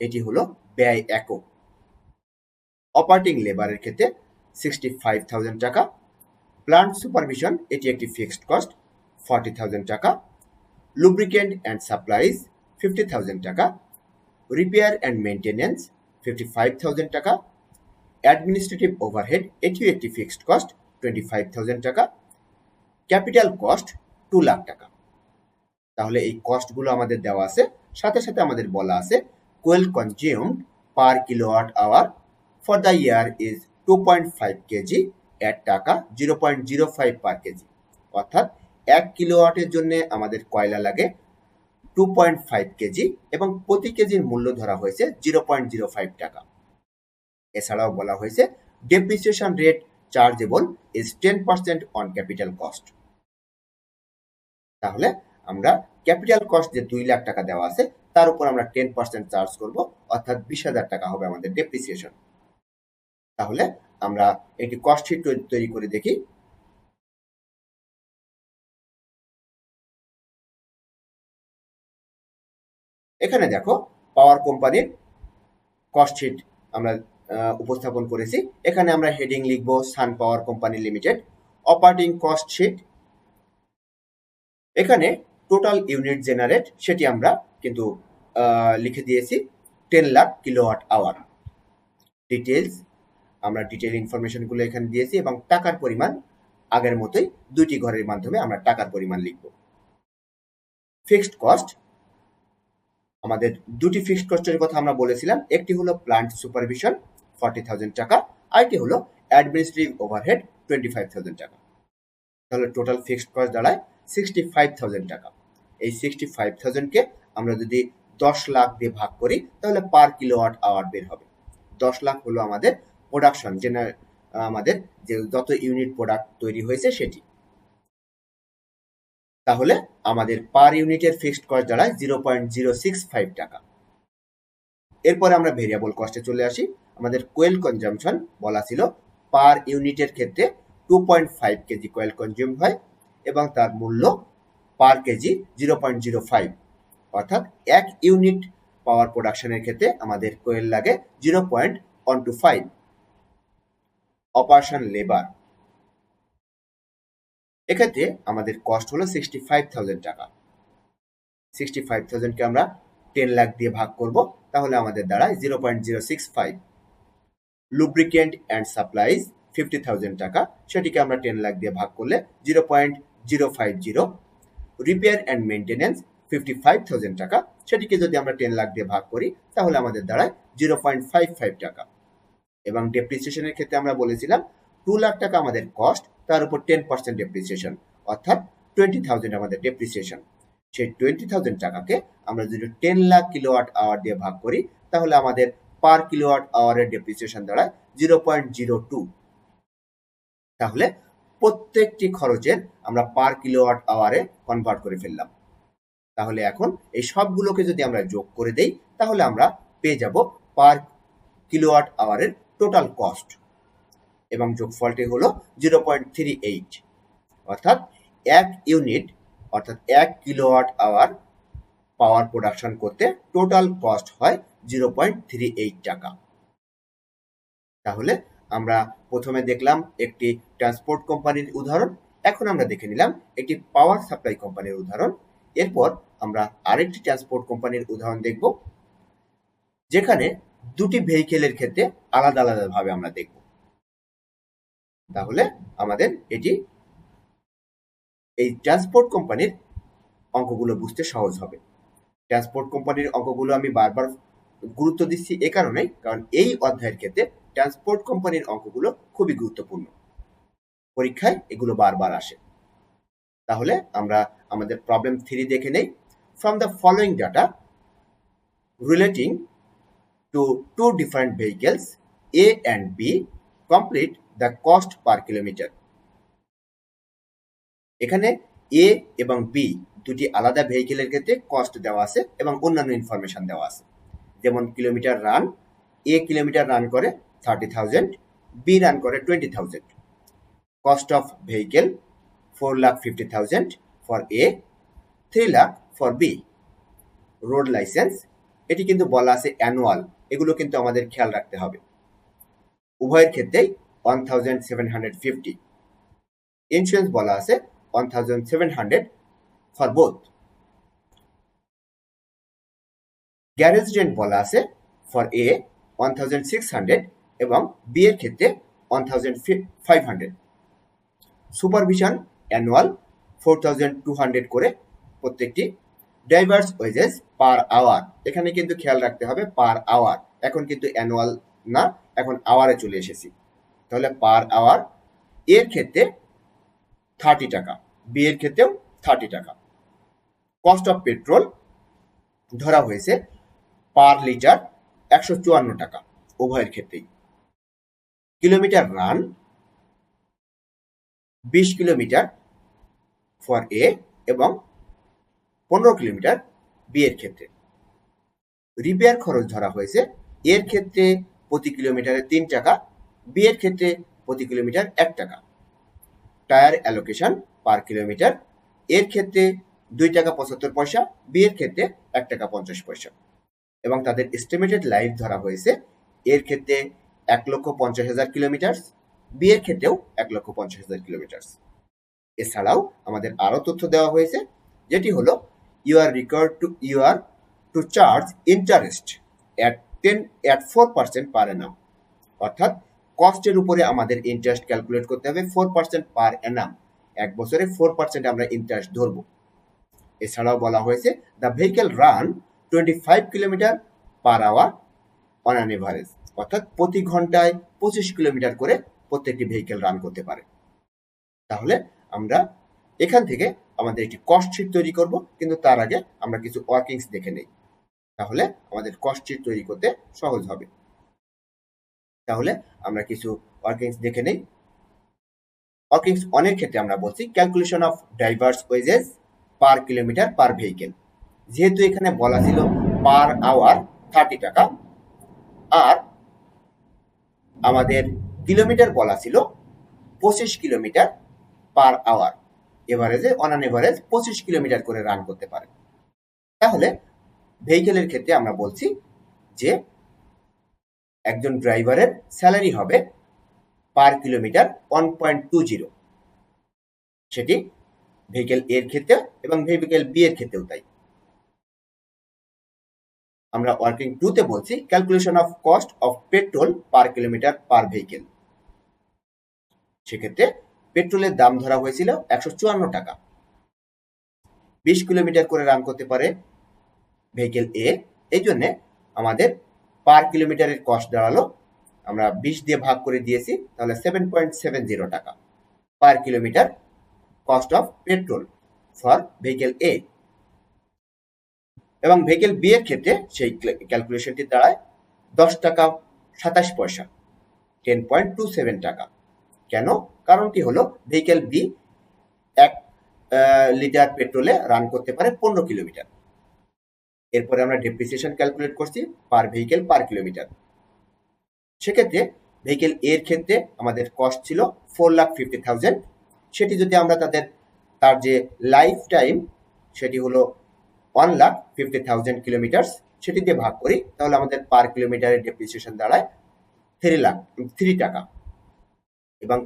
এটি হলো ব্যয় একক। অপারেটিং লেবারের ক্ষেত্রে 65,000 টাকা। প্লান্ট সুপারভিশন, এটি একটি ফিক্সড কস্ট, 40,000 টাকা। লুব্রিকেন্ট অ্যান্ড সাপ্লাইজ 50,000 টাকা। রিপেয়ার অ্যান্ড মেনটেন্যান্স 55,000 টাকা। অ্যাডমিনিস্ট্রেটিভ ওভারহেড, এটিও একটি ফিক্সড কস্ট, 25,000 টাকা। ক্যাপিটাল কস্ট 2 লাখ টাকা। তাহলে এই কস্টগুলো আমাদের দেওয়া আছে, সাথে সাথে আমাদের বলা আছে coal consumed per kilowatt hour for the year is 2.5 KG at taka 0.05 per KG. অর্থাৎ 1 কিলোওয়াটের জন্য আমাদের কয়লা লাগে 2.5 কেজি, এবং প্রতি কেজির মূল্য ধরা হয়েছে 0.05 টাকা। এছাড়াও বলা হয়েছে depreciation rate chargeable is 10% on capital cost. তাহলে আমরা ক্যাপিটাল কস্ট যে 2 লাখ টাকা দেওয়া আছে তার উপর আমরা 10% চার্জ করব, অর্থাৎ 20,000 টাকা হবে আমাদের ডেপ্রিসিয়েশন। তাহলে আমরা একটি কস্ট শিট তৈরি করে দেখি। এখানে দেখো পাওয়ার কোম্পানির কস্ট শিট আমরা উপস্থাপন করেছি। এখানে আমরা হেডিং লিখব sun power company limited. Operating cost sheet, এখানে টোটাল ইউনিট জেনারেট সেটি আমরা কিন্তু লিখে দিয়েছি 10 লাখ কিলোওয়াট আওয়ার। ডিটেলস আমরা ডিটেল ইনফরমেশনগুলো এখানে দিয়েছি এবং টাকার পরিমাণ আগের মতোই দুইটি ঘরের মাধ্যমে আমরা টাকার পরিমাণ লিখব। ফিক্সড কস্ট, আমাদের দুটি ফিক্সড কস্টের কথা আমরা বলেছিলাম, একটি হলো প্লান্ট সুপারভিশন 40,000 টাকা, আরেকটি হলো অ্যাডমিনিস্ট্রেটিভ ওভারহেড 25,000 টাকা। তাহলে টোটাল ফিক্সড কস্ট দাঁড়ায় 65,000 টাকা। এই 65,000কে আমরা যদি 10 লাখ দিয়ে ভাগ করি তাহলে পার কিলোওয়াট আওয়ার বের হবে। 10 লাখ হলো আমাদের প্রোডাকশন, আমাদের যে যত ইউনিট প্রোডাক্ট তৈরি হয়েছে সেটি। তাহলে আমাদের পার ইউনিটের ফিক্সড কস্ট দাঁড়ায় 0.065 টাকা। এরপরে আমরা ভেরিয়েবল কস্টে চলে আসি। আমাদের কোয়েল কনজাম্পশন বলা ছিল পার ইউনিটের ক্ষেত্রে 2.5 কেজি কোয়েল কনজিউম হয় এবং তার মূল্য পার কেজি 0.05, অর্থাৎ 1 ইউনিট পাওয়ার প্রোডাকশনের ক্ষেত্রে আমাদের কোয়েল লাগে 0.125। অপারেশন লেবার, এক্ষেত্রে আমাদের কস্ট হলো 65,000 টাকা। 65,000কে আমরা 10 লাখ দিয়ে ভাগ করব, তাহলে আমাদের দাঁড়ায় 0.065। লুব্রিকেন্ট অ্যান্ড সাপ্লাইজ 50,000 টাকা, সেটিকে আমরা 10 লাখ দিয়ে ভাগ করলে 0.050। রিপেয়ার অ্যান্ড মেনটেন্যান্স 55,000 টাকা, সেটিকে যদি আমরা 10 লাখ দিয়ে ভাগ করি তাহলে আমাদের দাঁড়ায় 0.55 টাকা। এবং ডেপ্রিসিয়েশনের ক্ষেত্রে আমরা বলেছিলাম 2 লাখ টাকা আমাদের কস্ট, তার উপর 10% ডেপ্রিসিয়েশন, অর্থাৎ 20,000 আমাদের ডেপ্রিসিয়েশন। সেই 20,000 টাকাকে আমরা যদি 10 লাখ কিলোওয়াট আওয়ার দিয়ে ভাগ করি তাহলে আমাদের পার কিলোওয়াট আওয়ারের ডেপ্রিসিয়েশন দাঁড়ায় 0.02। তাহলে প্রত্যেকটি খরচের আমরা পার কিলোওয়াট আওয়ারে কনভার্ট করে ফেললাম। তাহলে এখন এই সবগুলোকে যদি আমরা যোগ করে দেই তাহলে আমরা পেয়ে যাব পার কিলোওয়াট আওয়ারের টোটাল কস্ট, এবং যোগফলটি হলো 0.38, অর্থাৎ 1 ইউনিট অর্থাৎ 1 কিলোওয়াট আওয়ার পাওয়ার প্রোডাকশন করতে টোটাল কস্ট হয় 0.38 টাকা। তাহলে আমরা প্রথমে দেখলাম একটি ট্রান্সপোর্ট কোম্পানির উদাহরণ, এখন আমরা দেখে নিলাম একটি পাওয়ার সাপ্লাই কোম্পানির উদাহরণ। এরপর আমরা আরেকটি ট্রান্সপোর্ট কোম্পানির উদাহরণ দেখব, যেখানে দুটি ভেহিকেলের ক্ষেত্রে আলাদা আলাদাভাবে আমরা দেখব। তাহলে আমাদের এই ট্রান্সপোর্ট কোম্পানির অঙ্কগুলো বুঝতে সহজ হবে। ট্রান্সপোর্ট কোম্পানির অঙ্কগুলো আমি বারবার গুরুত্ব দিচ্ছি এ কারণেই, কারণ এই অধ্যায়ের ক্ষেত্রে ট্রান্সপোর্ট কোম্পানির অঙ্কগুলো খুবই গুরুত্বপূর্ণ, পরীক্ষায় এগুলো বারবার আসে। তাহলে আমরা আমাদের প্রবলেম 3 দেখে নেই। From the following data relating to 2 different vehicles A and B, complete the cost per kilometer. এখানে এ এবং বি দুটি আলাদা ভেহিকেলের ক্ষেত্রে কস্ট দেওয়া আছে এবং অন্যান্য ইনফরমেশন দেওয়া আছে, যেমন kilometre run, A kilometre run করে 30,000, বি রান করে 20,000। Cost of vehicle 4,50,000 for A, 3 lakh for B. Road licence, এটি কিন্তু বলা আছে অ্যানুয়াল, এগুলো কিন্তু আমাদের খেয়াল রাখতে হবে। উভয়ের ক্ষেত্রেই 1,750। ইন্স্যুরেন্স বলা আছে 1,700 ফর বোথ। গ্যারেজ রেন্ট বলা আছে ফর এ 1,600 এবং বি এর ক্ষেত্রে 1,500। সুপারভিশন অ্যানুয়াল 4,200 করে প্রত্যেকটি। ড্রাইভার্স ওয়েজেস পার আওয়ার, এখানে কিন্তু খেয়াল রাখতে হবে পার আওয়ার, এখন কিন্তু অ্যানুয়াল না, এখন আওয়ারে চলে এসেছি। তাহলে পার আওয়ার এর ক্ষেত্রে 30 টাকা, বি এর ক্ষেত্রেও 30 টাকা। কস্ট অফ পেট্রোল ধরা হয়েছে পার লিটার 154 টাকা উভয়ের ক্ষেত্রেই। Kilometre run 20 kilometre for A এবং 15 কিলোমিটার বি এর ক্ষেত্রে। রিপেয়ার খরচ ধরা হয়েছে এর ক্ষেত্রে প্রতি কিলোমিটারে 3 টাকা, বি এর ক্ষেত্রে প্রতি কিলোমিটার 1 টাকা। টায়ার অ্যালোকেশন পার কিলোমিটার, এর ক্ষেত্রে 2 টাকা 75 পয়সা, বি এর ক্ষেত্রে 1 টাকা 50 পয়সা। এবং তাদের এস্টিমেটেড লাইফ ধরা হয়েছে এর ক্ষেত্রে 1,50,000 কিলোমিটার, বি এর ক্ষেত্রেও 1,50,000 কিলোমিটার। এছাড়াও আমাদের আরও তথ্য দেওয়া হয়েছে, যেটি হলো you are to charge interest at 4% per annum, অর্থাৎ কস্টের উপরে আমাদের ইন্টারেস্ট ক্যালকুলেট করতে হবে 4% পার অ্যানাম, এক বছরে 4% আমরা ইন্টারেস্ট ধরবো। এছাড়াও বলা হয়েছে the vehicle run 25 kilometre per hour on an average, অর্থাৎ প্রতি ঘন্টায় 25 কিলোমিটার করে প্রত্যেকটি ভেহিকেল রান করতে পারে। তাহলে আমরা এখান থেকে আমাদের একটি কস্ট শিট তৈরি করব, কিন্তু তার আগে আমরা কিছু ওয়ার্কিংস দেখে নেই, তাহলে আমাদের কস্ট শিট তৈরি করতে সহজ হবে। তাহলে আমরা কিছু ওয়ার্কিংস দেখে নেই। ওয়ার্কিংস অনেক ক্ষেত্রে আমরা বলছি calculation of drivers wages per kilometre per vehicle, যেহেতু এখানে বলা ছিল পার আওয়ার 30 টাকা আর আমাদের কিলোমিটার বলা ছিল 25 কিলোমিটার পার আওয়ার, এভারেজে অন অ্যান এভারেজ 25 কিলোমিটার করে রান করতে পারে। তাহলে ভেহিকেলের ক্ষেত্রে আমরা বলছি যে একজন ড্রাইভারের স্যালারি হবে পার কিলোমিটার 1.20, সেটি ভেহিকেল এর ক্ষেত্রে এবং ভেহিকেল বি এর ক্ষেত্রেও তাই। আমরা ওয়ার্কিং 2 তে বলছি calculation of cost of petrol per kilometre per vehicle. সেক্ষেত্রে পেট্রোলের দাম ধরা হয়েছিল 154 টাকা, 20 কিলোমিটার করে রান করতে পারে ভেহিকেল এ, এই জন্যে আমাদের পার কিলোমিটারের কস্ট দাঁড়ালো, আমরা 20 দিয়ে ভাগ করে দিয়েছি, তাহলে 7.70 টাকা per kilometre cost of petrol for vehicle A. এবং ভেহিকেল বি এর ক্ষেত্রে সেই ক্যালকুলেশনটি দাঁড়ায় 10 টাকা 27 পয়সা, 10.27 টাকা। কেন? কারণটি হলো ভেহিকেল বি 1 লিটার পেট্রোলে রান করতে পারে 15 কিলোমিটার। এরপরে আমরা ডেপ্রিসিয়েশন ক্যালকুলেট করছি পার ভেহিকেল পার কিলোমিটার। সেক্ষেত্রে ভেহিকেল এর ক্ষেত্রে আমাদের কস্ট ছিল 4,50,000, সেটি যদি আমরা তার যে লাইফ টাইম সেটি হলো 1,50,000 কিলোমিটার, সেটি দিয়ে ভাগ করি, তাহলে আমাদের পার কিলোমিটারের ডেপ্রিসিয়েশন দাঁড়ায় 3 টাকা। এবং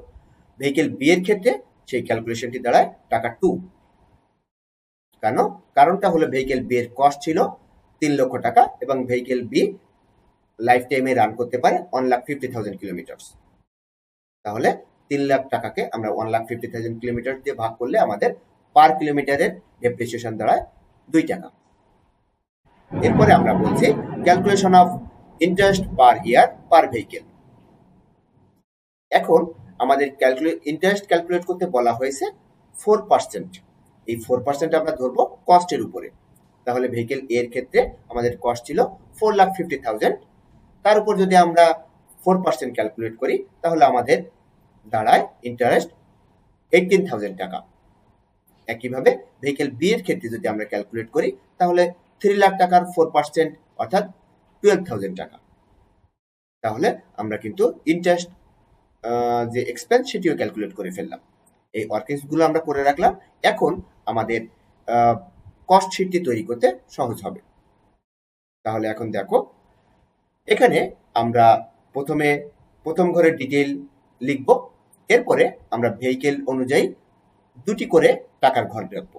ভেহিকেল বি এর ক্ষেত্রে সেই ক্যালকুলেশনটি দাঁড়ায় টাকা 2। কেন? কারণটা হলো ভেহিকেল বি এর কস্ট ছিল 3 লক্ষ টাকা এবং ভেহিকেল বি লাইফ টাইমে রান করতে পারে 1,50,000 কিলোমিটার। তাহলে 3 লাখ টাকাকে আমরা 1,50,000 কিলোমিটার দিয়ে ভাগ করলে আমাদের পার কিলোমিটারের ডেপ্রিসিয়েশন দাঁড়ায় 2 টাকা। এরপরে আমরা বলছি calculation of interest per year per vehicle. এখন আমাদের ইন্টারেস্ট ক্যালকুলেট করতে বলা হয়েছে 4%। এই 4% আমরা ধরবো কস্টের উপরে। তাহলে ভেহিকেল এর ক্ষেত্রে আমাদের কস্ট ছিল 4,50,000, তার উপর যদি আমরা 4% ক্যালকুলেট করি তাহলে আমাদের দাঁড়ায় ইন্টারেস্ট 18,000 টাকা। একইভাবে ভেহিকেল বি এর ক্ষেত্রে যদি আমরা ক্যালকুলেট করি তাহলে 3 লাখ টাকার 4% অর্থাৎ 12,000 টাকা। তাহলে আমরা কিন্তু ইন্টারেস্ট যে এক্সপেন্স সেটিও ক্যালকুলেট করে ফেললাম। এই ওয়ার্কিংসগুলো আমরা করে রাখলাম। এখন আমাদের কস্ট শিটটি তৈরি করতে সহজ হবে। তাহলে এখন দেখো, এখানে আমরা প্রথম ঘরের ডিটেইল লিখব, এরপরে আমরা ভেহিকেল অনুযায়ী 2টি করে টাকার ঘর রাখবো।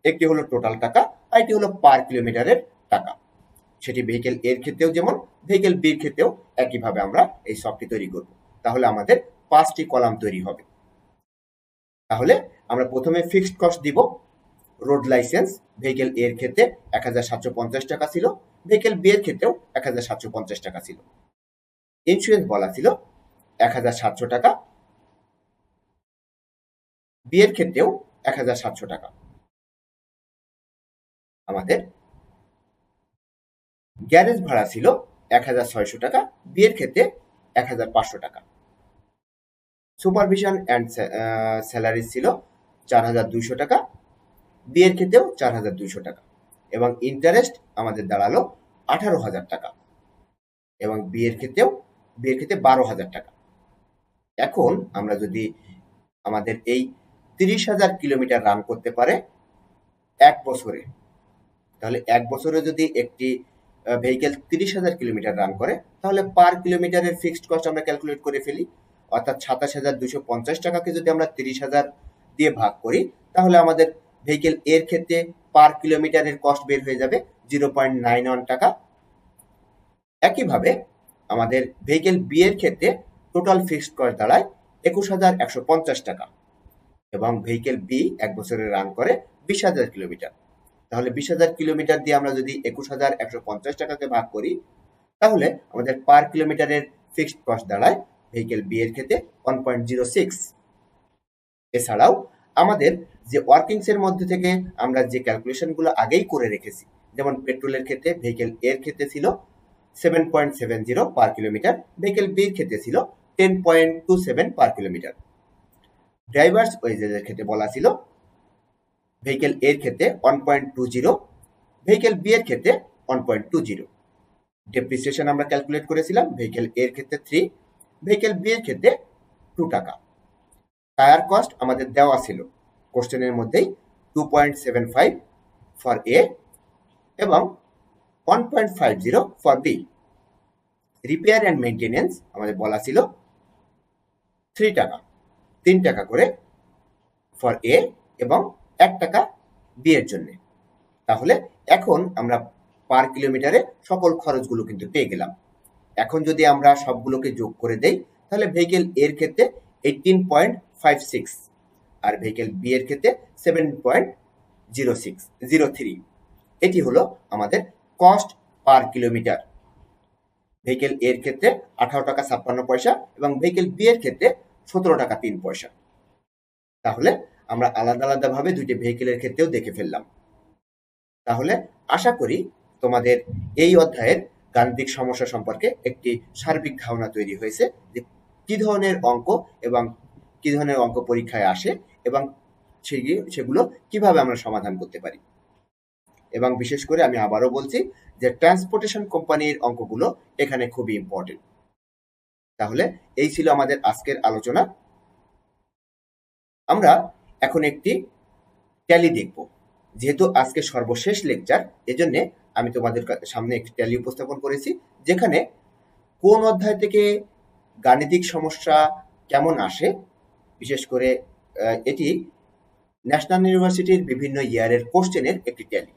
একটি হলো টোটাল টাকা, আর একটি হলো পার কিলোমিটারের টাকা। সেটি ভেহিকেল এর ক্ষেত্রেও যেমন ভেহিকেল বির ক্ষেত্রেও একইভাবে আমরা এই সবটি তৈরি করব। তাহলে আমাদের 5টি কলাম তৈরি হবে। তাহলে আমরা প্রথমে ফিক্সড কস্ট দিব। রোড লাইসেন্স ভেহিকেল এর ক্ষেত্রে 1,750 টাকা ছিল, ভেহিকেল বি এর ক্ষেত্রেও 1,750 টাকা ছিল। ইন্স্যুরেন্স বলা ছিল 1,700 টাকা, বি এর ক্ষেত্রেও 1,700 টাকা। আমাদের গ্যারেজ ভাড়া ছিল 1,600 টাকা, বি এর ক্ষেত্রে 1,500 টাকা। সুপারভিশন অ্যান্ড স্যালারি ছিল 4,200 টাকা, বি এর ক্ষেত্রেও 4,200 টাকা। এবং ইন্টারেস্ট আমাদের দাঁড়ালো 18,000 টাকা এবং বি এর ক্ষেত্রে 12,000 টাকা। এখন আমরা যদি আমাদের এই 30,000 কিলোমিটার রান করতে পারে 1 বছরে, তাহলে 1 বছরে যদি একটি ভেহিকেল 30,000 কিলোমিটার রান করে তাহলে পার কিলোমিটারের ফিক্সড কস্ট আমরা ক্যালকুলেট করে ফেলি, অর্থাৎ 27,250 টাকাকে যদি আমরা 30,000 দিয়ে ভাগ করি তাহলে আমাদের ভেহিকেল এর ক্ষেত্রে পার কিলোমিটারের কস্ট বের হয়ে যাবে 0.91 টাকা। একইভাবে আমাদের ভেহিকেল বি এর ক্ষেত্রে টোটাল ফিক্সড কস্ট দাঁড়ায় 21,150 টাকা এবং ভেহিকেল বি 1 বছরে রান করে 20,000 কিলোমিটার। তাহলে 20,000 কিলোমিটার দিয়ে আমরা যদি 21,150 টাকাকে ভাগ করি তাহলে আমাদের পার কিলোমিটারের ফিক্সড কস্ট দাঁড়ায় ভেহিকেল বি এর ক্ষেত্রে 1.06। এছাড়াও আমাদের যে ওয়ার্কিংস এর মধ্যে থেকে আমরা যে ক্যালকুলেশনগুলো আগেই করে রেখেছি, যেমন পেট্রোলের ক্ষেত্রে ভেহিকেল এর ক্ষেত্রে ছিল 7.70 পার কিলোমিটার, ভেহিকেল বি এর ক্ষেত্রে ছিল 10.27 পার কিলোমিটার। ড্রাইভার্স ওয়েজের ক্ষেত্রে বলা ছিল ভেহিকেল এর ক্ষেত্রে 1.20, ভেহিকেল বি এর ক্ষেত্রে 1.20। ডেপ্রিসিয়েশন আমরা ক্যালকুলেট করেছিলাম ভেহিকেল এর ক্ষেত্রে 3, ভেহিকেল বি এর ক্ষেত্রে 2 টাকা। টায়ার কস্ট আমাদের দেওয়া ছিল কোশ্চেনের মধ্যেই 2.75 ফর এ এবং 1.50 for B. Repair and maintenance আমাদের বলা ছিল 3 টাকা, 3 টাকা করে ফর এ এবং 1 টাকা বি এর জন্য। তাহলে এখন আমরা পার কিলোমিটারে সকল খরচগুলো কিন্তু পেয়ে গেলাম। এখন যদি আমরা সবগুলোকে যোগ করে দেই তাহলে ভেহিকেল এর ক্ষেত্রে 18.56 আর ভেহিকেল বি এর ক্ষেত্রে 7.0603। এটি হলো আমাদের কস্ট পার কিলোমিটার। ভেহিকেল এর ক্ষেত্রে 18 টাকা 56 পয়সা এবং ভেহিকেল বি এর ক্ষেত্রে 17 টাকা 3 পয়সা। তাহলে আমরা আলাদা আলাদাভাবে দুইটি ভেহিকেলের ক্ষেত্রেও দেখে ফেললাম। তাহলে আশা করি তোমাদের এই অধ্যায়ের গাণিতিক সমস্যা সম্পর্কে একটি সার্বিক ধারণা তৈরি হয়েছে যে কি ধরনের অঙ্ক এবং কি ধরনের অঙ্ক পরীক্ষায় আসে এবং সেগুলো কিভাবে আমরা সমাধান করতে পারি। এবং বিশেষ করে আমি আবারও বলছি যে ট্রান্সপোর্টেশন কোম্পানির অঙ্কগুলো এখানে খুবই ইম্পর্টেন্ট। তাহলে এই ছিল আমাদের আজকের আলোচনা। আমরা এখন একটি ট্যালি দেখব। যেহেতু আজকে সর্বশেষ লেকচার, এজন্য আমি তোমাদের সামনে একটি ট্যালি উপস্থাপন করেছি যেখানে কোন অধ্যায় থেকে গাণিতিক সমস্যা কেমন আসে, বিশেষ করে এটি ন্যাশনাল ইউনিভার্সিটির বিভিন্ন ইয়ারের কোশ্চেনের একটি ট্যালি,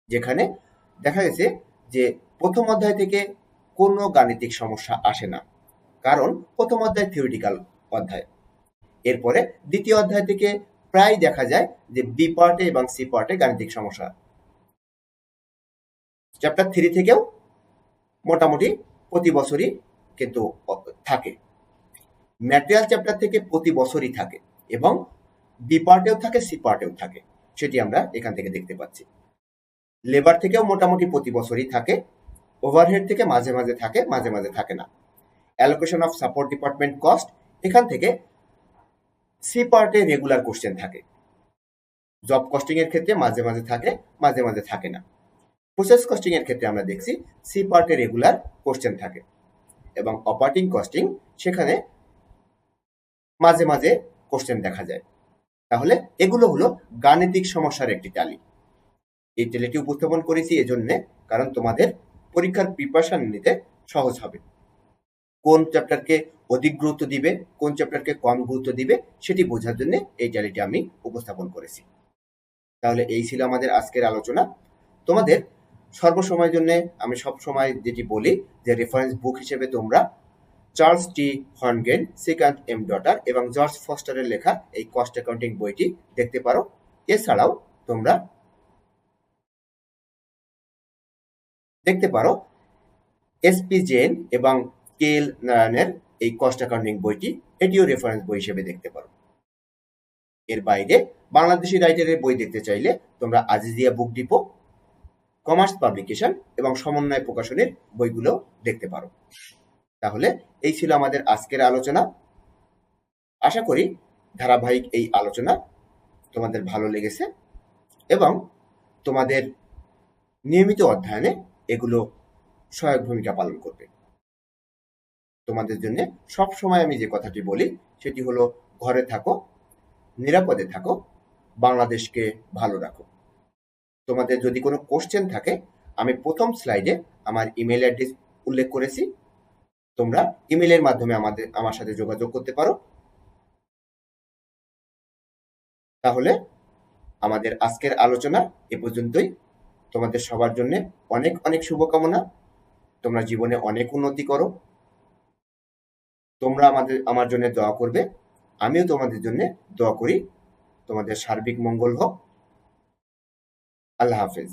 যেখানে দেখা গেছে যে প্রথম অধ্যায় থেকে কোনো গাণিতিক সমস্যা আসে না, কারণ প্রথম অধ্যায় থিওরিটিক্যাল অধ্যায়। এরপরে দ্বিতীয় অধ্যায় থেকে প্রায় দেখা যায় যে বি পার্টে এবং সি পার্টে গাণিতিক সমস্যা। চ্যাপ্টার 3 থেকেও মোটামুটি প্রতি বছরই কিন্তু থাকে। ম্যাটেরিয়াল চ্যাপ্টার থেকে প্রতি বছরই থাকে এবং বি পার্টেও থাকে, সি পার্টেও থাকে, সেটি আমরা এখান থেকে দেখতে পাচ্ছি। লেবার থেকেও মোটামুটি প্রতি বছরই থাকে। ওভারহেড থেকে মাঝে মাঝে থাকে, মাঝে মাঝে থাকে না। Allocation of support department cost, এখান থেকে সি পার্টে রেগুলার কোশ্চেন থাকে। জব কস্টিং এর ক্ষেত্রে মাঝে মাঝে থাকে, মাঝে মাঝে থাকে না। প্রসেস কস্টিং এর ক্ষেত্রে আমরা দেখছি সি পার্টে রেগুলার কোশ্চেন থাকে এবং অপারেটিং কস্টিং সেখানে মাঝে মাঝে কোশ্চেন দেখা যায়। তাহলে এগুলো হলো গাণিতিক সমস্যার একটি ট্যালি। এই ট্যালিটি উপস্থাপন করেছি এজন্যে কারণ তোমাদের পরীক্ষার প্রিপারেশন নিতে সহজ হবে। কোন চ্যাপ্টারকে অধিক গুরুত্ব দিবে, কোন চ্যাপ্টারকে কম গুরুত্ব দিবে, সেটি বোঝার জন্য এই ট্যালিটি আমি উপস্থাপন করেছি। তাহলে এই ছিল আমাদের আজকের আলোচনা। তোমাদের সর্বসময়ের জন্য আমি সব সময় যেটি বলি যে রেফারেন্স বুক হিসেবে তোমরা চার্লস টি হর্নগেন, সেকেন্ড এম ডটার এবং জর্জ ফস্টারের লেখা এই কস্ট অ্যাকাউন্টিং বইটি দেখতে পারো। এছাড়াও তোমরা দেখতে পারো এসপি জেন এবং কেএল নারায়ণের এই কস্ট অ্যাকাউন্টিং বইটি, এটিও রেফারেন্স বই হিসেবে দেখতে পারো। এর বাইরে বাংলাদেশি রাইটারের বই দেখতে চাইলে তোমরা Azizia book depot, commerce publication এবং সমন্বয় প্রকাশনের বইগুলো দেখতে পারো। তাহলে এই ছিল আমাদের আজকের আলোচনা। আশা করি ধারাবাহিক এই আলোচনা তোমাদের ভালো লেগেছে এবং তোমাদের নিয়মিত অধ্যয়নে এগুলো সহায়ক ভূমিকা পালন করবে। তোমাদের জন্য সব সময় আমি যে কথাটি বলি সেটি হলো ঘরে থাকো, নিরাপদে থাকো, বাংলাদেশকে ভালো রাখো। তোমাদের যদি কোনো কোশ্চেন থাকে আমি প্রথম স্লাইডে আমার ইমেল অ্যাড্রেস উল্লেখ করেছি, তোমরা ইমেলের মাধ্যমে আমার সাথে যোগাযোগ করতে পারো। তাহলে আমাদের আজকের আলোচনা এ পর্যন্তই। তোমাদের সবার জন্য অনেক অনেক শুভকামনা। তোমরা জীবনে অনেক উন্নতি করো। তোমরা আমার জন্য দোয়া করবে, আমিও তোমাদের জন্য দোয়া করি। তোমাদের সার্বিক মঙ্গল হোক। আল্লাহ হাফেজ।